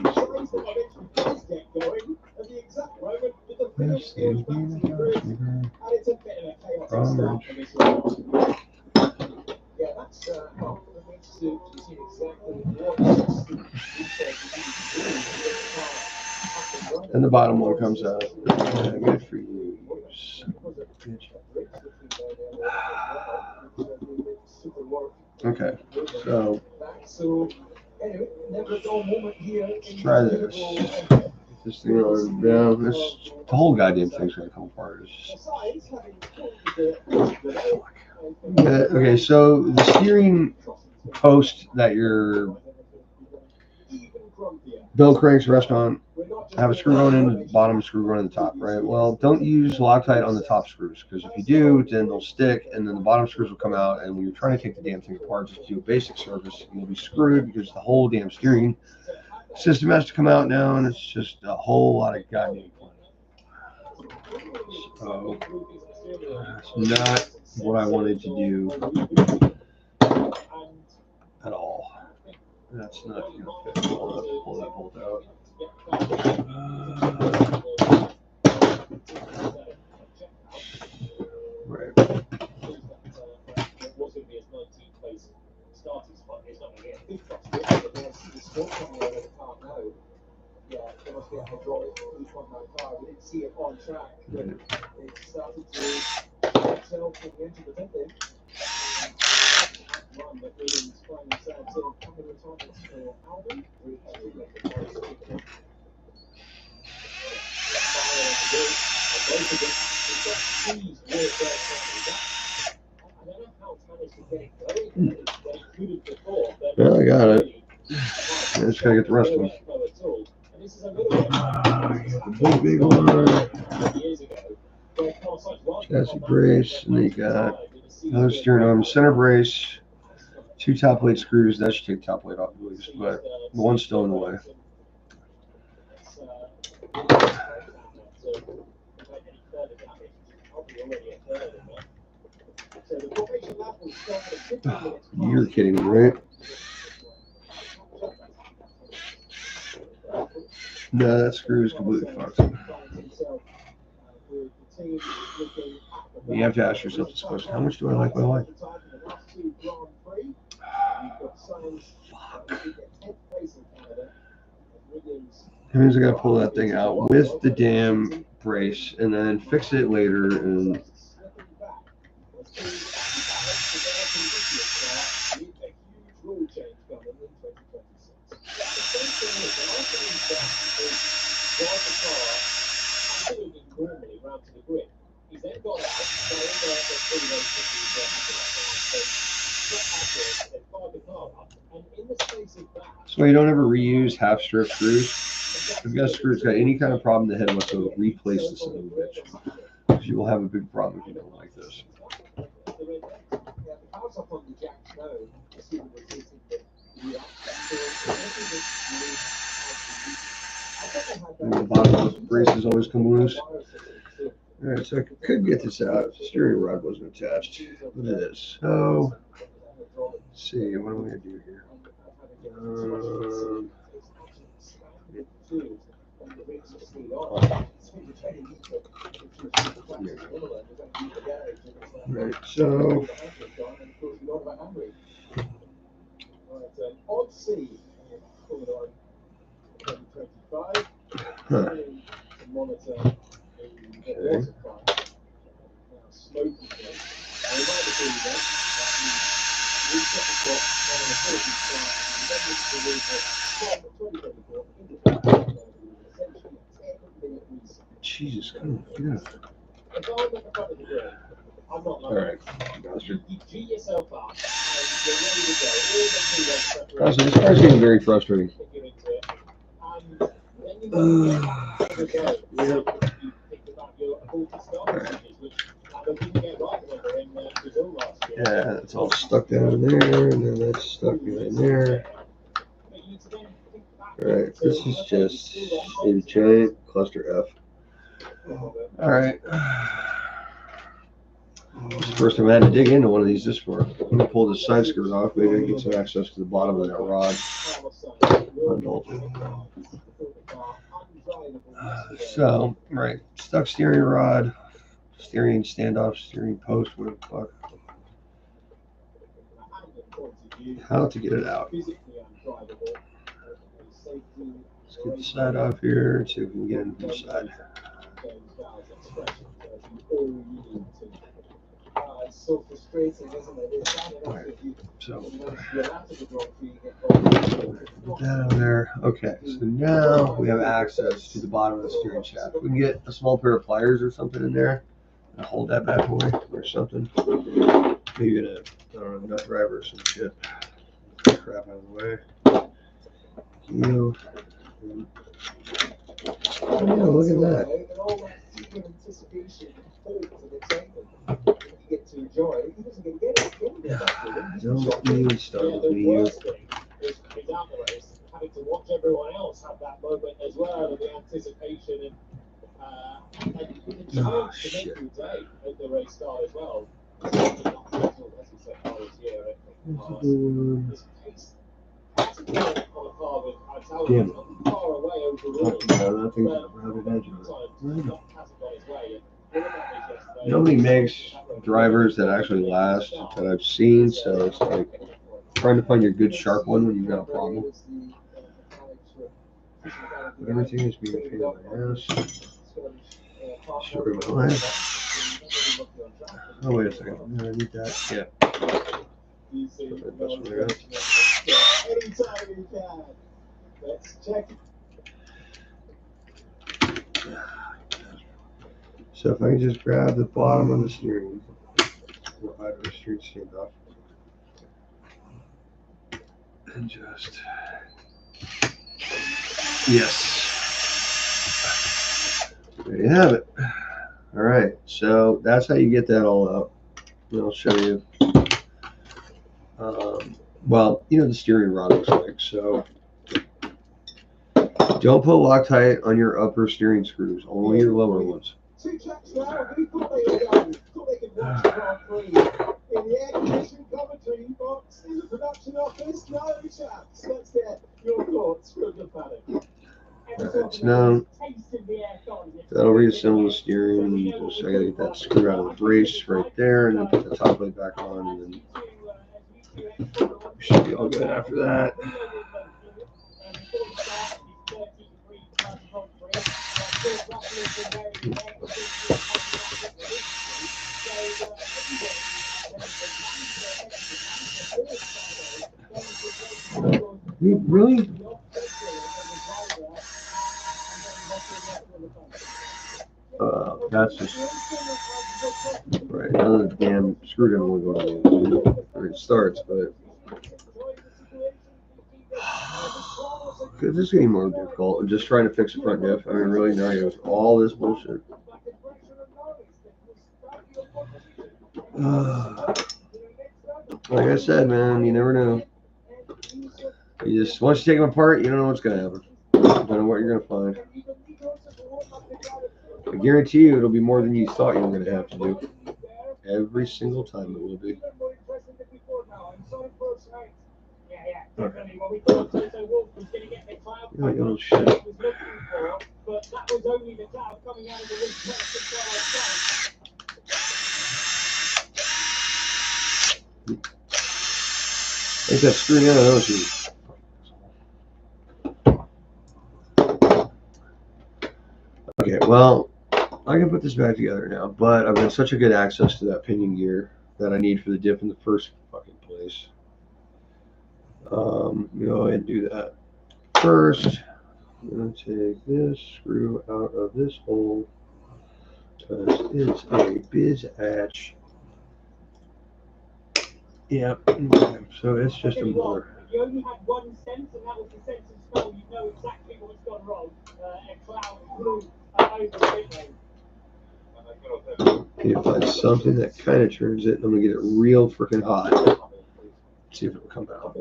And the bottom one comes out. Good for you. Okay, so let's try this. Get this thing on down. The whole goddamn thing's gonna come apart. Okay, so the steering post that your bell cranks rest on have a screw going in the bottom, a screw going in the top, right? Well, don't use Loctite on the top screws, because if you do, then they'll stick, and then the bottom screws will come out, and when you're trying to take the damn thing apart just to do a basic service, you'll be screwed because the whole damn steering system has to come out now, and it's just a whole lot of goddamn fun. So, that's not what I wanted to do at all. That's not going to fit. Pull that bolt out. Right. Well, I got it. I just gotta get the rest of them. The big one, chassis brace, and then you got another steering arm, center brace, 2 top plate screws. That should take the top plate off at least, but the one's still in the way. You're kidding me, right? No, that screw is completely fucked. You have to ask yourself this question: how much do I like my life? Fuck. That means I gotta pull that thing out with the damn brace and then fix it later. And so you don't ever reuse half strip screws. If you got a screw that's got any kind of problem in the head whatsoever, replace the son of a bitch. Because you will have a big problem if you don't like this. And the bottom of the braces always come loose. Alright, so I could get this out if the steering rod wasn't attached. Look at this. So, let's see, what am I going to do here? Right, so huh. Okay. Jesus, come on, get out. Alright, honestly, this car's getting very frustrating. Yep. Right. Yeah, it's all stuck down there, and then that's stuck in there. Alright, this is just a giant cluster F. Alright. This is the first time I had to dig into one of these this far. Let me pull the side screws off. Maybe I can get some access to the bottom of that rod. So, right, stuck steering rod, steering standoff, steering post, whatever the fuck. How to get it out. Let's get the side off here and see if we can get into the side. Right, so put that on there. Okay, so now we have access to the bottom of the steering shaft. We can get a small pair of pliers or something in there and hold that bad boy or something. Maybe get a, I don't know, nut driver or some shit. Crap out of the way. Oh, look at that. Don't even start with me. Having to watch everyone else have that moment as well, and the anticipation and the chance to make your day at the race start as well. As we said, damn it. Far away overall. That thing's got a rounded edge on it. Nobody makes drivers that actually last that I've seen, so it's like trying to find your good sharp one when you've got a problem. But everything is being paid in my ass. Story of my life. Oh, wait a second. I'm gonna need that. Yeah. Put that this way up. Let's check. So if I can just grab the bottom of the steering, or either the steering standoff, and just, yes, there you have it. All right, so that's how you get that all out. And I'll show you. Well, you know the steering rod looks like, so don't put Loctite on your upper steering screws, only your lower ones. Two tracks now, we thought they could go. Thought they could watch Grand Prix. In the air conditioning commentary box, in the production office, no chaps. Let's get your thoughts from the paddock. Alright, so now that'll reassemble the steering. Just, I gotta get that screw out of the brace right there and then put the top plate back on, and then we should be all good after that. Really? That's just right. Another damn screw doesn't want to go to it starts, but this is getting more difficult. I'm just trying to fix the front diff. I mean, really, now you have all this bullshit. Like I said, man, you never know. You just once you take them apart, you don't know what's gonna happen. You don't know what you're gonna find. I guarantee you, it'll be more than you thought you were gonna have to do. Every single time it will be. Oh shit. Ain't that screwing out, don't you? Okay, well, I can put this back together now, but I've got such a good access to that pinion gear that I need for the dip in the first fucking place. Go ahead and do that. First, I'm going to take this screw out of this hole because it's a biz-atch. Yep. Okay. So it's just a motor. You only had one sense, and that was the sense of smell. You know exactly what's gone wrong. A cloud flew over the Need to find something that kind of turns it. I'm gonna get it real freaking hot. See if it will come out.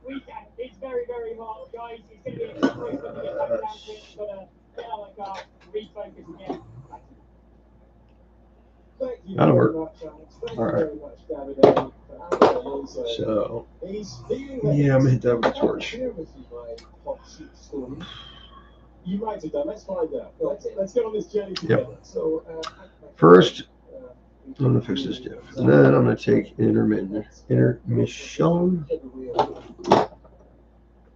We can. It's very, very hot, guys. It's going to be a quick race when we get back down to it. But get out of the car, refocus again. That'll work. All right. So, yeah, I'm gonna hit that with a torch. You write it down. Let's find out. Let's get on this journey together. Yep. So, first, I'm gonna fix this diff, and then I'm gonna take intermission.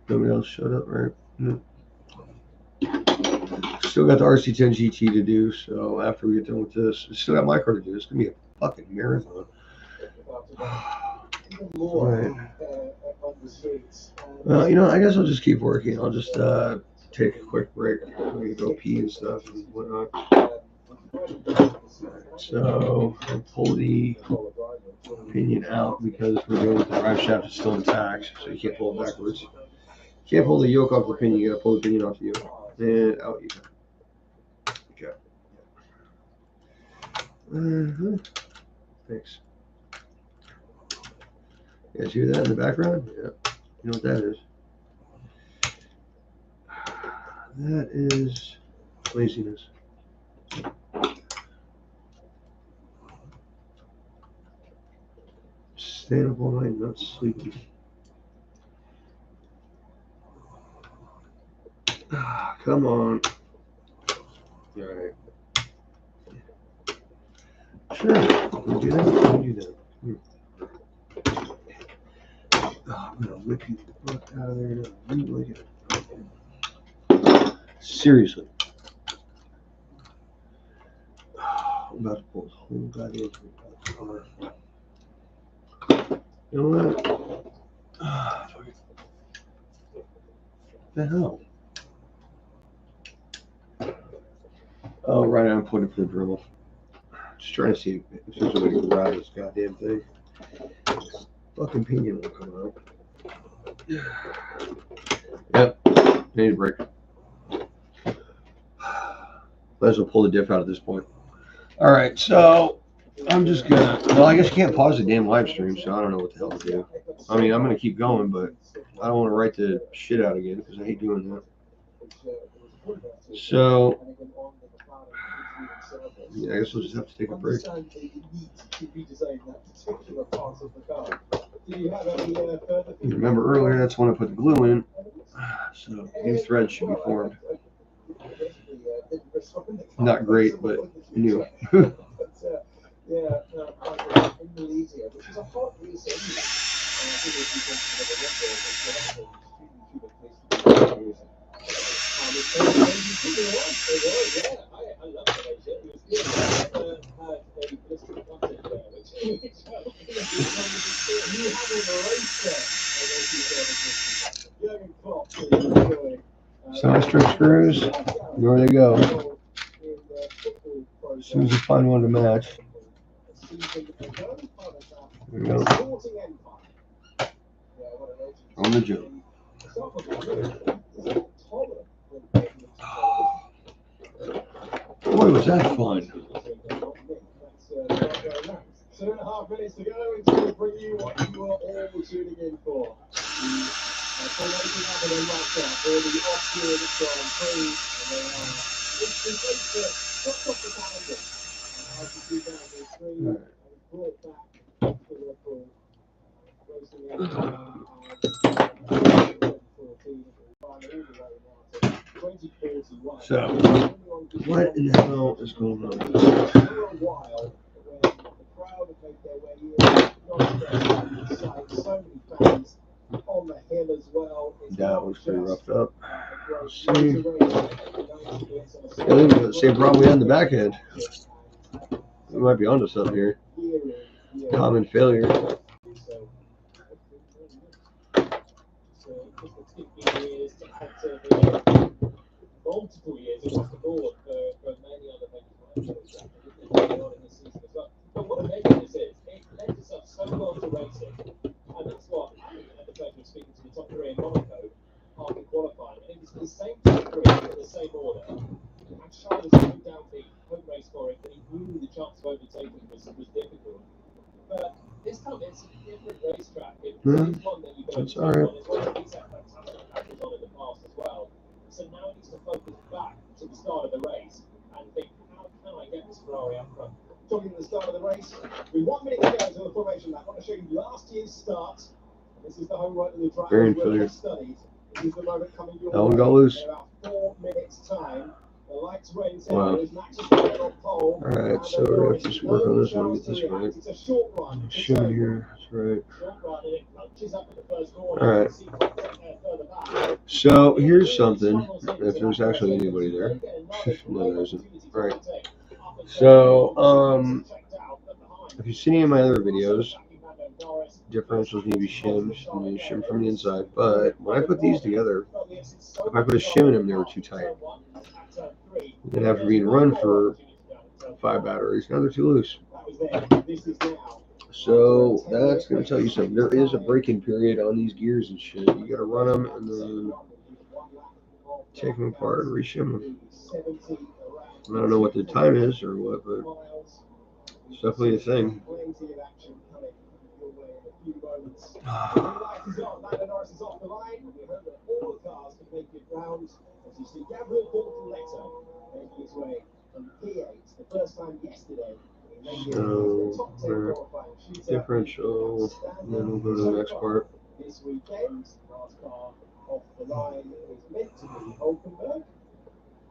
Nobody else showed up, right? No. Still got the RC10GT to do, so after we get done with this, I still got my car to do. It's gonna be a fucking marathon. Right. Well, you know, I guess I'll just keep working. I'll just take a quick break. I'm gonna go pee and stuff and whatnot. So I'll pull the pinion out because we're going with the drive shaft is still intact, so you can't pull it backwards. You can't pull the yoke off the pinion. You gotta pull the pinion off the yoke, and out you go. Okay. Thanks. You guys hear that in the background? Yeah. You know what that is? That is laziness. Staying up all night, not sleeping. Come on. All right. Sure. Can you do that? Can you do that? I'm gonna whip you the fuck out of there. You like it. Seriously. I'm about to pull the whole goddamn thing out of the car. You know what? Fuck it. What the hell? Oh, right, I'm pointing for the Dremel. Just trying to see if there's a way to grab this goddamn thing. Fucking pinion will come out. Yep, need a break. Might as well pull the diff out at this point. All right, so I'm just gonna. Well, I guess you can't pause the damn live stream, so I don't know what the hell to do. I mean, I'm gonna keep going, but I don't want to write the shit out again because I hate doing that. So Yeah, I guess we'll just have to take a break. Remember earlier, that's when I put the glue in, so new threads should be formed. Not great, but new. Semester screws, there they go. As soon as you find one to match. There we go. On the joke. Boy, was that fun. 2.5 minutes to go until we bring you what you were all tuning in for. Formation happening right there for the off-field Grand Prix. It's great to touch off the calendar. After 2003, and brought back the record racing in 2041. So, what in the hell is going on? For a while, when the crowd had made their way in, non-stop, so many fans on the hill as well. That was pretty roughed up. Let's see. I think the same problem we had in the back end. We might be onto something here. Common failure. Multiple years across the board for many other things. But what amazing this is, it lends itself so well to racing, and that's what I had the pleasure of speaking to the top three in Monaco after qualifying, and it was the same top three in the same order. And Charles was going down the home race for it, and he knew the chance of overtaking was difficult. But this time it's a different racetrack. It's one that you don't see on as well. He's had fantastic practice on in the past as well. So now he needs to focus back to the start of the race and think, how can I get this Ferrari up front? Talking to the start of the race, with 1 minute to go to the formation lap, I want to show you last year's start. This is the home run of the drive we've studied. This is the moment coming your way. That one got loose. In about 4 minutes' time. The lights rains out. There's Max on pole. Alright, so we're going to just work on this one, get this right. It's a short run. Shimmy here, that's right. Short run, and it punches up at the first corner. Alright. So here's something, if there's actually anybody there. No, there isn't. Alright. So, if you've seen any of my other videos, differentials need to be shimmed, and you shim from the inside. But when I put these together, if I put a shim in them, they were too tight. Then after being run for 5 batteries, now they're too loose. So that's going to tell you something. There is a break-in period on these gears and shit. You got to run them and then take them apart and reshim them. I don't know what the time is or what, but it's definitely a thing. So, differential, and then we'll go to the next part. This weekend, last car off the line is meant to be Hulkenberg,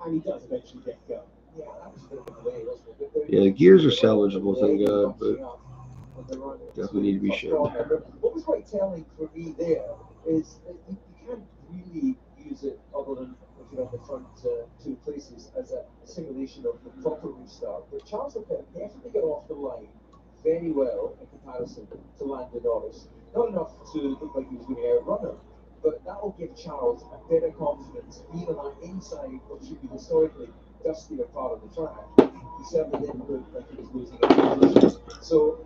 and he does eventually get going. Yeah, that was a bit of a delay, wasn't it? Yeah, the gears are salvageable, thank God, but definitely need to be shimmed. What was quite telling for me there is that you can't really use it other than looking at the front two places as a simulation of the proper restart. But Charles Leclerc definitely got off the line very well in comparison to Lando Norris. Not enough to look like he was going to outrun him, but that will give Charles a bit of confidence, being on that inside what should be historically dustier part of the track. He certainly didn't look like he was losing a position. So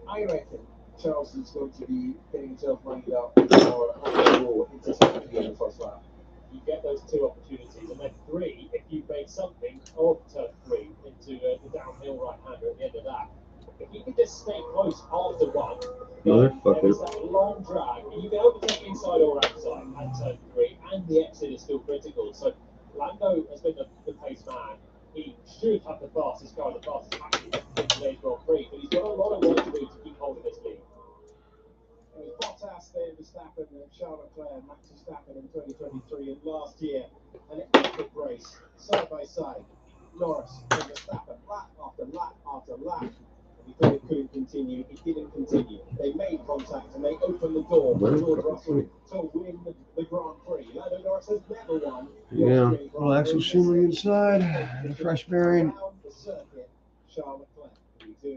I reckon Charles is going to be getting himself lined up for a roll into second in the first lap. You get those 2 opportunities, and then 3 if you've made something of turn 3 into the downhill right-hander at the end of that. If you can just stay close after 1, there's that long drag, and you can overtake inside or outside at turn 3, and the exit is still critical. So Lando has been the pace man he should have the fastest car, the fastest package in today's Grand Prix, but he's got a lot of work to do to keep hold of this lead. It was Bottas, then Verstappen, and Charles Leclerc, Max Verstappen in 2023, and last year, an epic race, side by side. Norris and Verstappen, lap after lap after lap. And we thought it couldn't continue. It didn't continue. They made contact and they opened the door for George Russell to win the Grand Prix. Lando Norris has never won. Yeah, little Axel Schindler inside, and a fresh bearing. Around the circuit, Charles Leclerc. We do.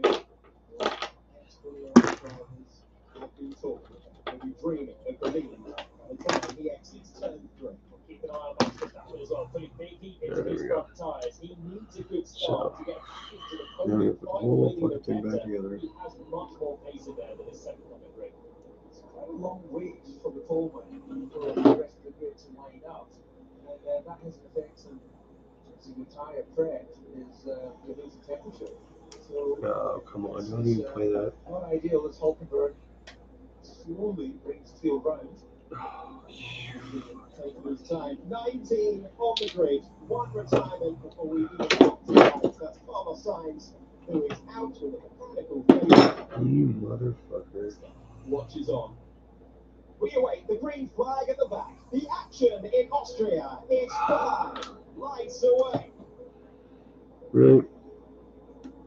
Have been talking, maybe dreaming, and believing by the time he exits turn 3. Keep an eye on Max Verstappen as well, putting big heat into his front tyres. He needs a good start to get back into the Now we podium. have the whole fucking thing back He together. has much more pace in there than his second on the grid. It's quite a long wait from the pole man for the rest of the grid to line up, and that has an effect on your tyre prep is you lose the temperature. So Oh, come on, don't even play that. not ideal as Hulkenberg slowly brings the field round. Taking his time. 19 on the grid. One retirement before we even got to that. That's Carlos Sainz, who is out with a mechanical failure. You motherfucker. Watches on. We await the green flag at the back. The action in Austria. It's 5 lights away. Really?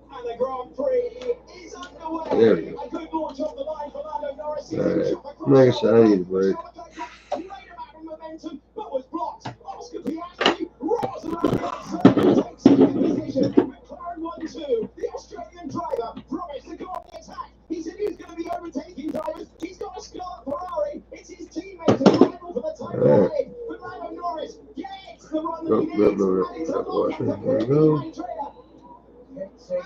And the Grand Prix is underway. There we go. A good launch off the line for Lando Norris. Alright. Like I said, I need a break. Great amount of momentum, but was blocked. Oscar Piastri roars around the outside, takes second position. McLaren 1-2. The Australian driver promised to go on the attack. He said he was going to be overtaking drivers. He's got a Scarlet Ferrari. It's his teammates who battle for the title ahead. But Lando Norris gets the run that he needs. And it's a lock-up for the trainer.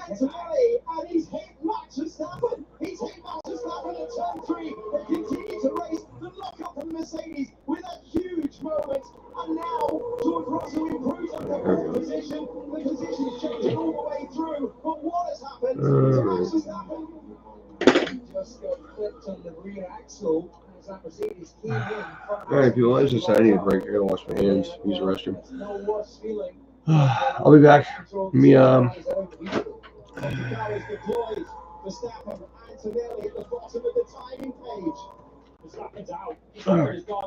Antonelli, and he's hit Max Verstappen. He's hit Max Verstappen at turn 3. They continue to race. The lock-up from Mercedes with a huge moment. And now George Russell improves on the pole position. The position is changing all the way through. But what has happened to Max Verstappen? He just got clipped on the rear axle as that Mercedes came in. Alright, people, I was just saying I need a break. I gotta wash my hands, use the restroom. It's no worse feeling. I'll be back. Let me, The car is deployed. Verstappen, Antonelli at the bottom of the timing page. Verstappen's out. He's gone.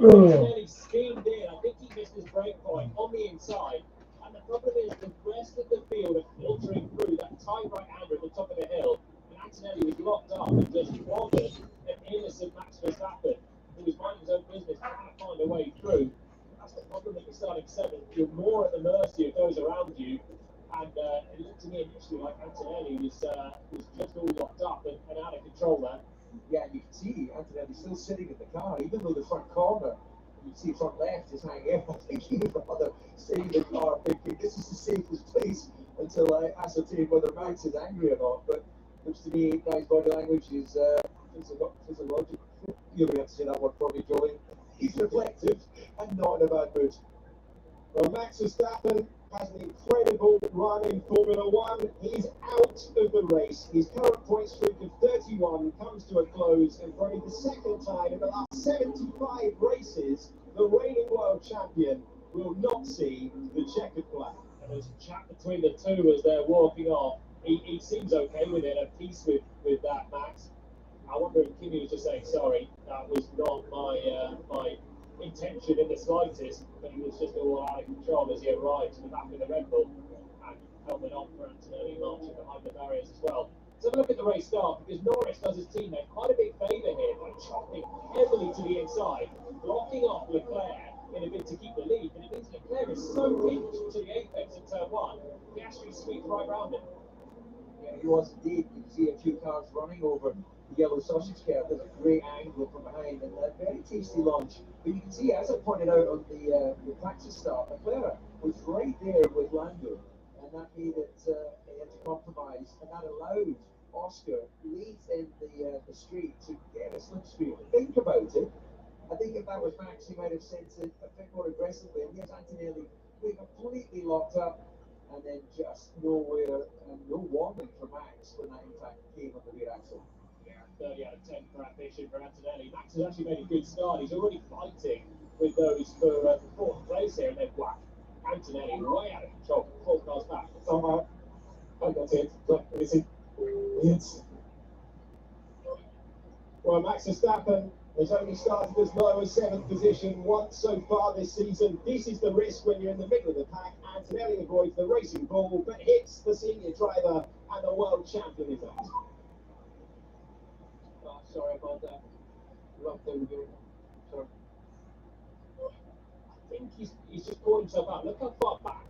Antonelli schemed in. I think he missed his break point on the inside. And the problem is the rest of the field are filtering through that tight right hander at the top of the hill. And Antonelli was locked up and just clobbered an innocent Max Verstappen, who was minding his own business, trying to find a way through. That's the problem that you're starting 7th. You're more at the mercy of those around you. And it looked to me initially like Antonelli was just all locked up and out of control there. Yeah, you can see Antonelli still sitting in the car, even though the front corner, you can see front left is hanging out. I think he would rather stay in the car thinking this is the safest place until I ascertain whether Max is angry or not. But it looks to me guy's body language is physiological. You don't have to say that word for me, Joey. He's reflective and not in a bad mood. Well, Max Verstappen has an incredible run in Formula One. He's out of the race. His current point streak of 31 comes to a close, and for only the second time in the last 75 races, the reigning world champion will not see the checkered flag. And there's a chat between the two as they're walking off. He seems okay with it, at peace with that, Max. I wonder if Kimi was just saying, sorry, that was not my intention in the slightest, but he was just all out of control as he arrived to the back of the Red Bull and helmet on for Antonelli marching behind the barriers as well. So have a look at the race start, because Norris does his teammate quite a big favour here by chopping heavily to the inside, blocking off Leclerc in a bid to keep the lead, but it means Leclerc is so pinched to the apex in turn 1, he actually sweeps right round him. Yeah, he was indeed. You can see a few cars running over the yellow sausage curve. There's a great angle from behind and a very tasty launch. But you can see, as I pointed out on the practice start, Leclerc was right there with Lando, and that made it they had to compromise, and that allowed Oscar late in the straight to get a slipstream. Think about it. I think if that was Max, he might have sent it a bit more aggressively. And here's Antonelli, being completely locked up, and then just nowhere and no warning for Max when that impact came on the rear axle. Yeah, 30 out of 10 for ambition for Antonelli. Max has actually made a good start. He's already fighting with those for 4th place here, and then whack. Antonelli way out of control. 4 cars back. Oh, I got it. Look, it's Well, Max Verstappen has only started as low as 7th position once so far this season. This is the risk when you're in the middle of the pack. Antonelli avoids the racing ball, but hits the senior driver and the world champion event. oh, sorry about that. Left over here. Sorry. I think he's just caught himself out. Look how far back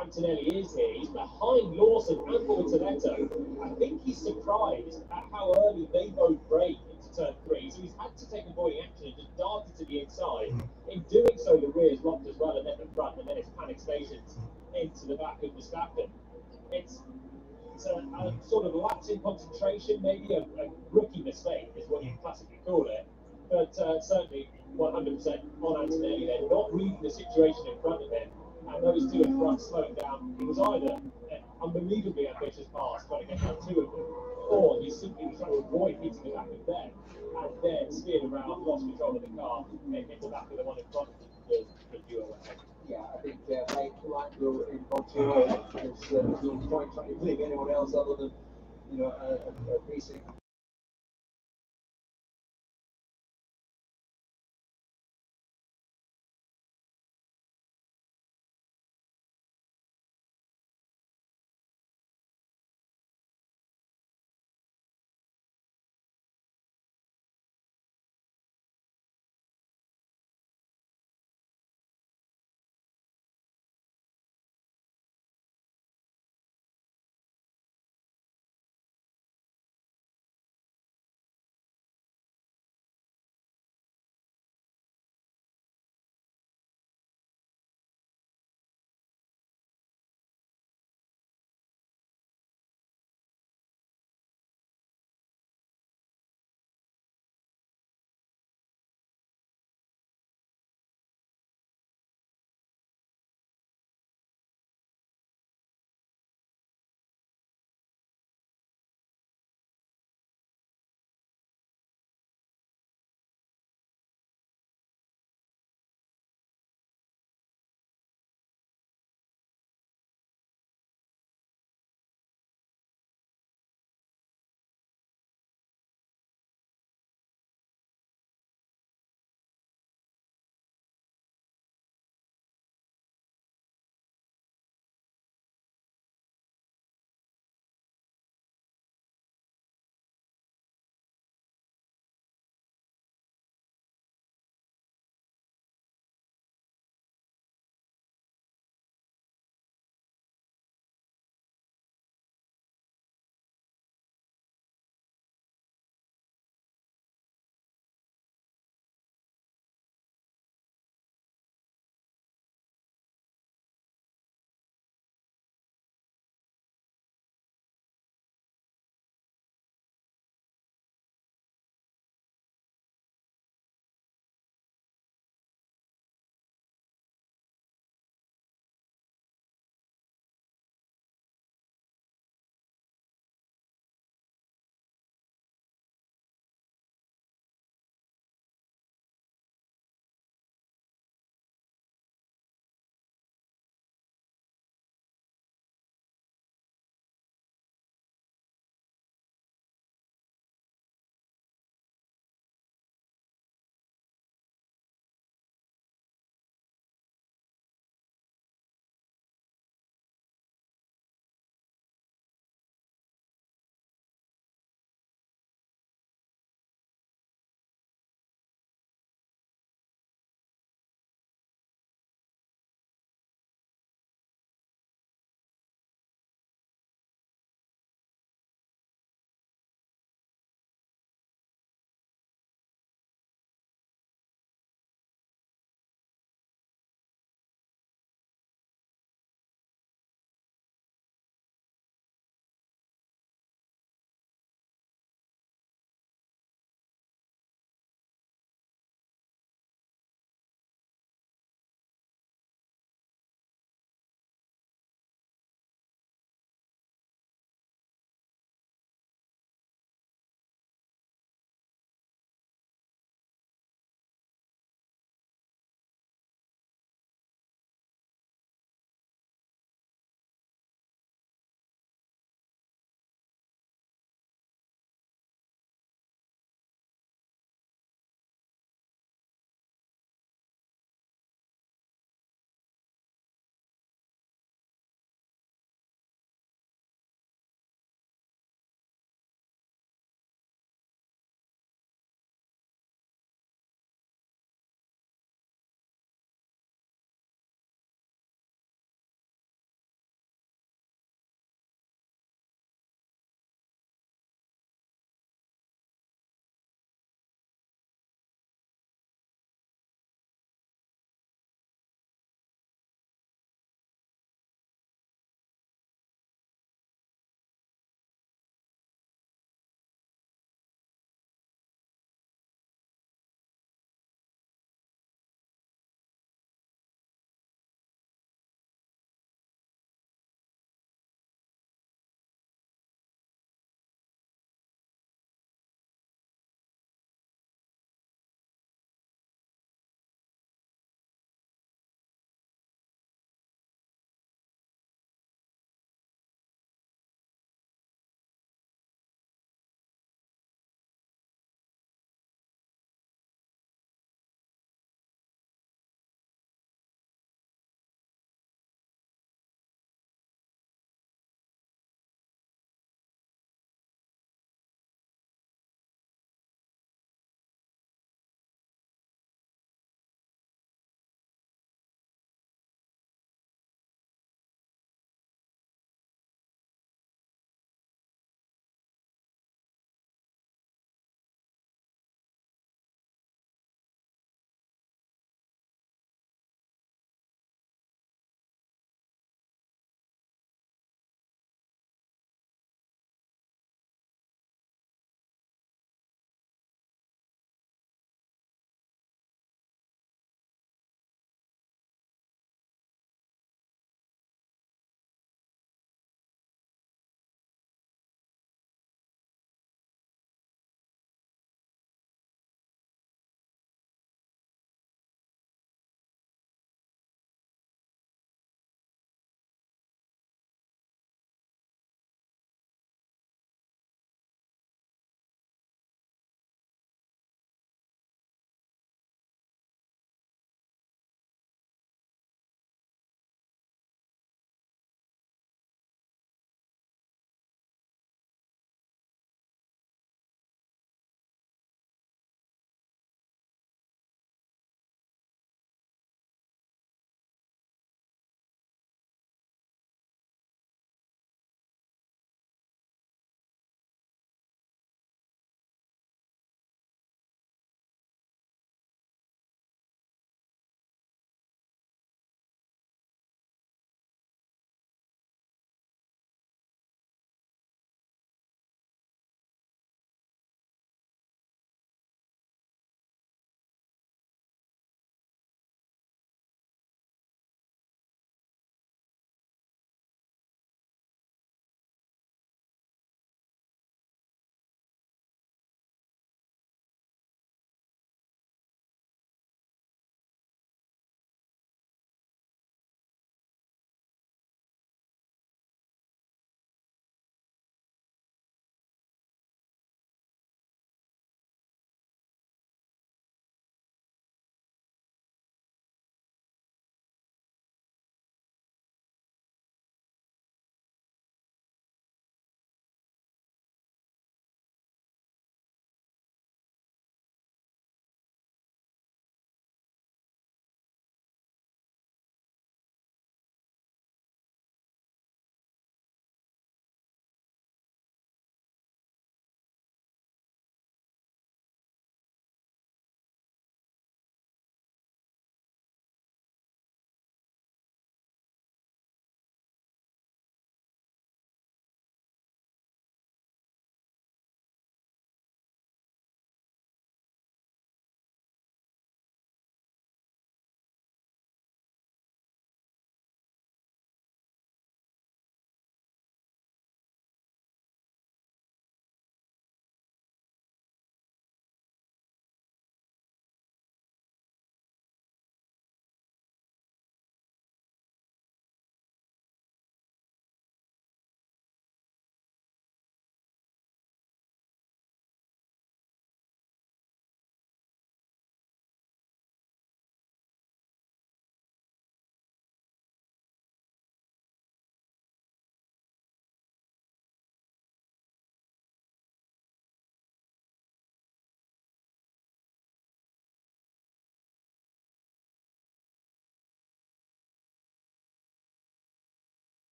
Antonelli is here. He's behind Lawson and Fortunato. I think he's surprised at how early they both brake into turn 3. So he's had to take avoiding action and just darted to the inside. In doing so, the rear's locked as well, and then the front, and then it's panic stations into the back of Verstappen. It's a sort of lapse in concentration, maybe a rookie mistake is what you classically call it. But certainly 100% on Antonelli there, not reading the situation in front of him. And those two in front slowing down. It was either an unbelievably ambitious pass trying to get out 2 of them, or he simply was trying to avoid hitting the back of them, and then steered around, lost control of the car, and hit the back of the one in front of him, the duo ahead. Yeah, I think Lando in Montreal there's no point trying to blame anyone else other than, a basic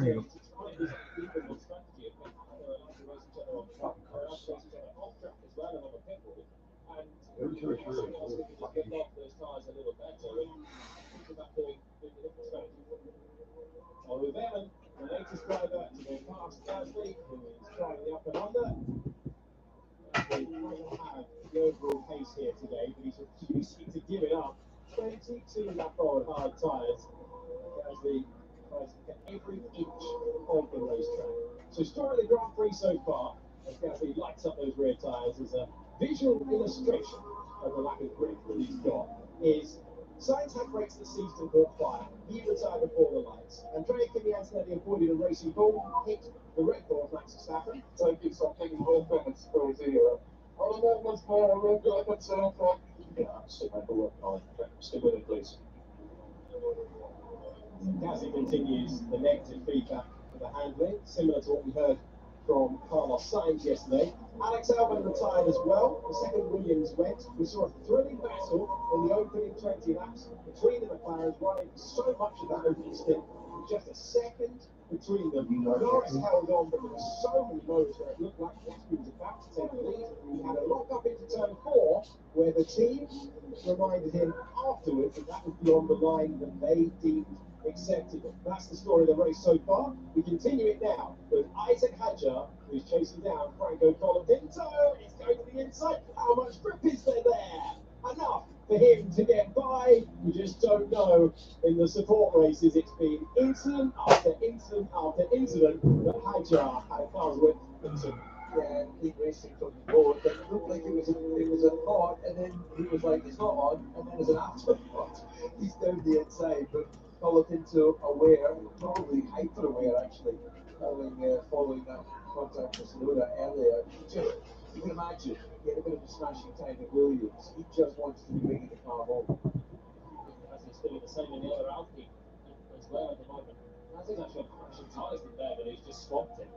There you to try and do something different on strategy and make allowed to race each other on track, or allowed to race each other off track as well and on the pit wall. And something else we can just get off those tyres a little better and think about doing the different strategy. Oliver Behrman, the latest driver to go past Gasly, who is trying the up and under. Gasly might have the overall pace here today, but he's refusing to give it up. 22 lap forward hard tyres. Gasly tries to get every inch of the racetrack. So story of the Grand Prix so far, as Gasly lights up those rear tyres, is a visual illustration of the lack of grip that he's got. Is Sainz had brakes that seized and caught fire. He retired before the lights. Andrea Kimi Antonelli avoided a racing ball, hit the red ball of Max Verstappen. Taking something more minutes for zero. I don't know what's more, I don't know what's more. Yeah, stick with it, please. Gasly continues the negative feedback for the handling, similar to what we heard from Carlos Sainz yesterday. Alex Albon retired as well. The second Williams went. We saw a thrilling battle in the opening 20 laps between the McLarens, running so much of that opening stint. Just a second between them. Norris held on, but there were so many moments where it looked like Gasly was about to take the lead. He had a lock up into turn 4, where the team reminded him afterwards that that was beyond the line that they deemed acceptable. That's the story of the race so far. We continue it now with Isaac Hadjar, who's chasing down Franco Colapinto. It's going to the inside. How much grip is there? Enough for him to get by. We just don't know. In the support races, it's been incident after incident after incident that Hadjar had a car's whip into. Yeah, lead racing from the board, but it looked like it was a thought, and then he was like, it's not on, and then as an afterthought, he's down the inside, but Colapinto aware, probably hyper aware actually, following that contact with Sonoda earlier. You can imagine, he had a bit of a smashing time at Williams. He just wants to be bringing the car home. As he's doing the same in the other Alpine as well at the moment. As he's actually on crashing tyres in there, but he's just swapped it.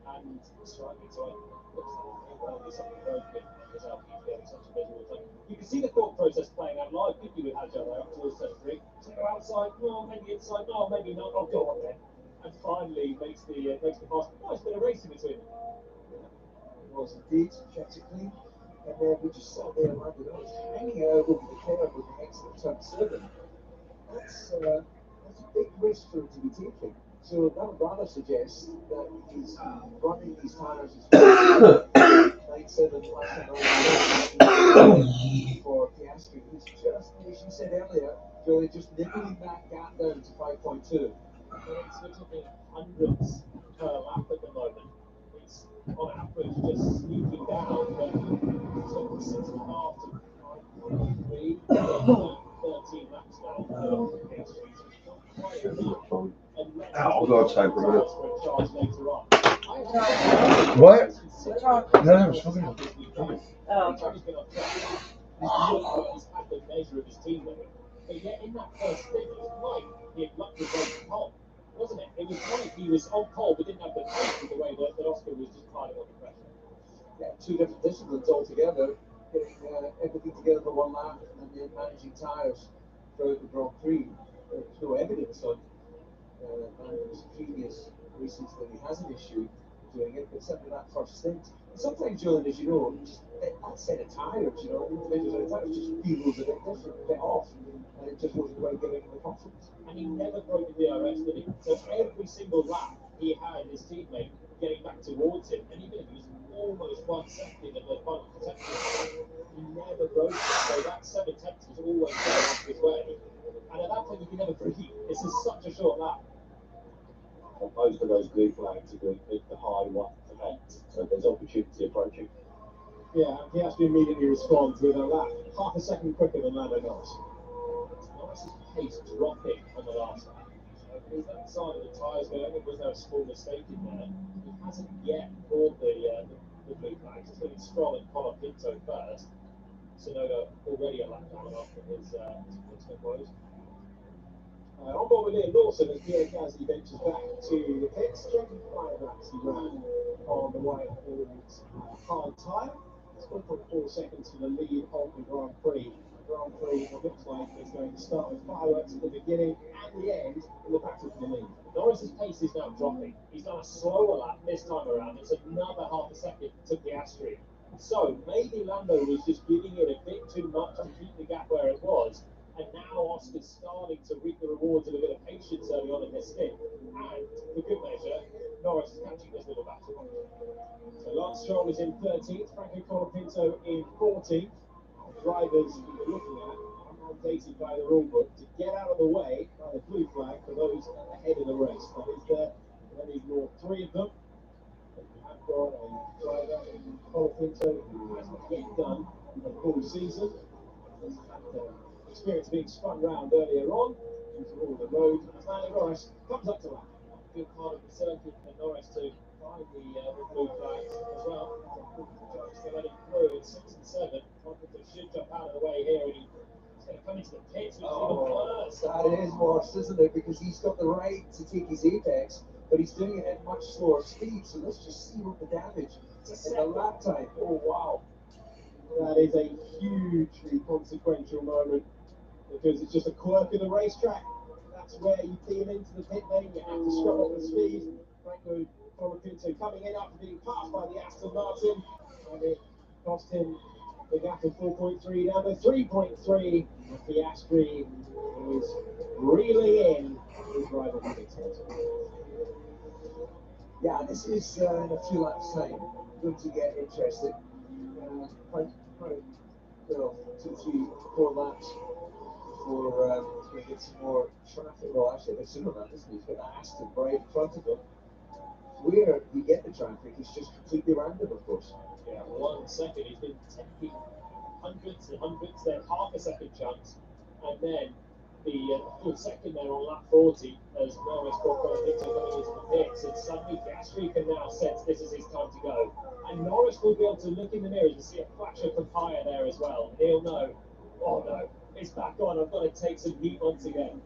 And striking, so it looks like well, there's something broken as Alpine getting such a visual thing. You can see the thought process playing out live, couldn't you, with Hadjar there up towards turn 3? So go outside, no, maybe inside, no, maybe not, I'll go on then. And finally makes the pass. Nice bit of racing between them. It was indeed, kept it clean. And then we just saw there landed on, hanging out over the curve with the exit turn 7. That's a big risk for him to be taking. So that rather suggests that he's running these tires as 9-7 last time for Piastri. He's just, as you said earlier, really just nibbling that gap down to 5.2. We're talking hundreds per lap at the moment. It's on average just sneaking down, but so 6.5 to 5.3, 13 laps now for Piastri. I'll go outside for a minute. What? No, I was smoking. Oh. He's had the measure of his teammate, but yet in that first stint, it was like he had lucked his way to pole, wasn't it? It was like he was on pole but didn't have the pace with the way that Oscar was just piling on the pressure. Yeah, two different disciplines altogether, getting everything together for one lap and then managing tyres throughout the Grand Prix. There's no evidence on his previous races that he has an issue doing it, but certainly that first stint. And sometimes, Julian, as you know, just that set of tyres, individual set of tyres just feels a bit different, a bit off, and it just wasn't quite giving him the confidence. And he never broke the DRS, did he? So every single lap, he had his teammate getting back towards him, and even if it was almost 1 second of the final protection, he never broke it. So that 7 tenths was always going off his way. And at that point, you can never breathe. This is such a short lap. Most of those blue flags are the high one event, so there's opportunity approaching. Yeah, and Piastri immediately responds with a lap half a second quicker than Lando Norris. Norris's pace dropping on the last lap. So is that sign of the tyres going? Was there a small mistake in there? He hasn't yet brought the blue flags. It's going to be Stroll and Colapinto first. Sonoda already a lap down after his pit woes. On board with Liam Lawson as Pierre Gasly ventures back to the pits. 25 laps he ran on the white hard tyre. It's 1.4 seconds for the lead of the Grand Prix Grand Prix looks like it's going to start with fireworks at the beginning and the end in the battle for the lead. Norris's pace is now dropping. He's done a slower lap this time around. It's another half a second to Piastri. So maybe Lando was just giving it a bit too much to keep the gap where it was. And now Oscar's starting to reap the rewards of a bit of patience early on in this stint. And for good measure, Norris is catching this little battle. So Lance Stroll is in 13th, Franco Colapinto in 14th. Drivers we're looking at are mandated by the rule book to get out of the way by the blue flag for those ahead of the race. That is there. Let me ignore 3 of them. We have got a driver in Colapinto who hasn't yet done a full season. Has had experience being spun round earlier on due to all the road. As Lando Norris comes up to lap. Good part of the circuit for Norris to find the blue flags as well. To let him through in 6 and 7. Colapinto should jump out of the way here, and he's going to come into the pits, which is even worse. That is worse, isn't it? Because he's got the right to take his apex, but he's doing it at much slower speed. So let's just see what the damage in the lap time. Oh wow. That is a hugely consequential moment because it's just a quirk of the racetrack. That's where you peel into the pit lane, you have to scrub up the speed. Franco Colapinto coming in after being passed by the Aston Martin, and it cost him the gap of 4.3 down to 3.3. Piastri is reeling in his rival Maintenace. Yeah, this is in a few laps' time going to get interesting. Quite, you know, 2, 3, 4 laps before we get some more traffic. Well, actually, it's sooner than that, isn't it? He's got the Aston right in front of him. Where you get the traffic is just completely random, of course. Yeah, 1 second he's been taking hundreds and hundreds, then half a second chunks, and then the full second there on lap 40 as Norris brought Colapinto going into the pits, and suddenly Piastri can now sense this is his time to go. And Norris will be able to look in the mirrors and see a flash of papaya there as well, and he'll know, oh no, it's back on, I've got to take some heat once again.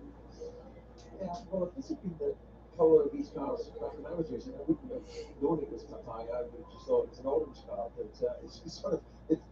Yeah, well, if this had been the colour of these cars back when I was racing, I wouldn't have known it was papaya. I would have just thought it was an orange car. But it's sort of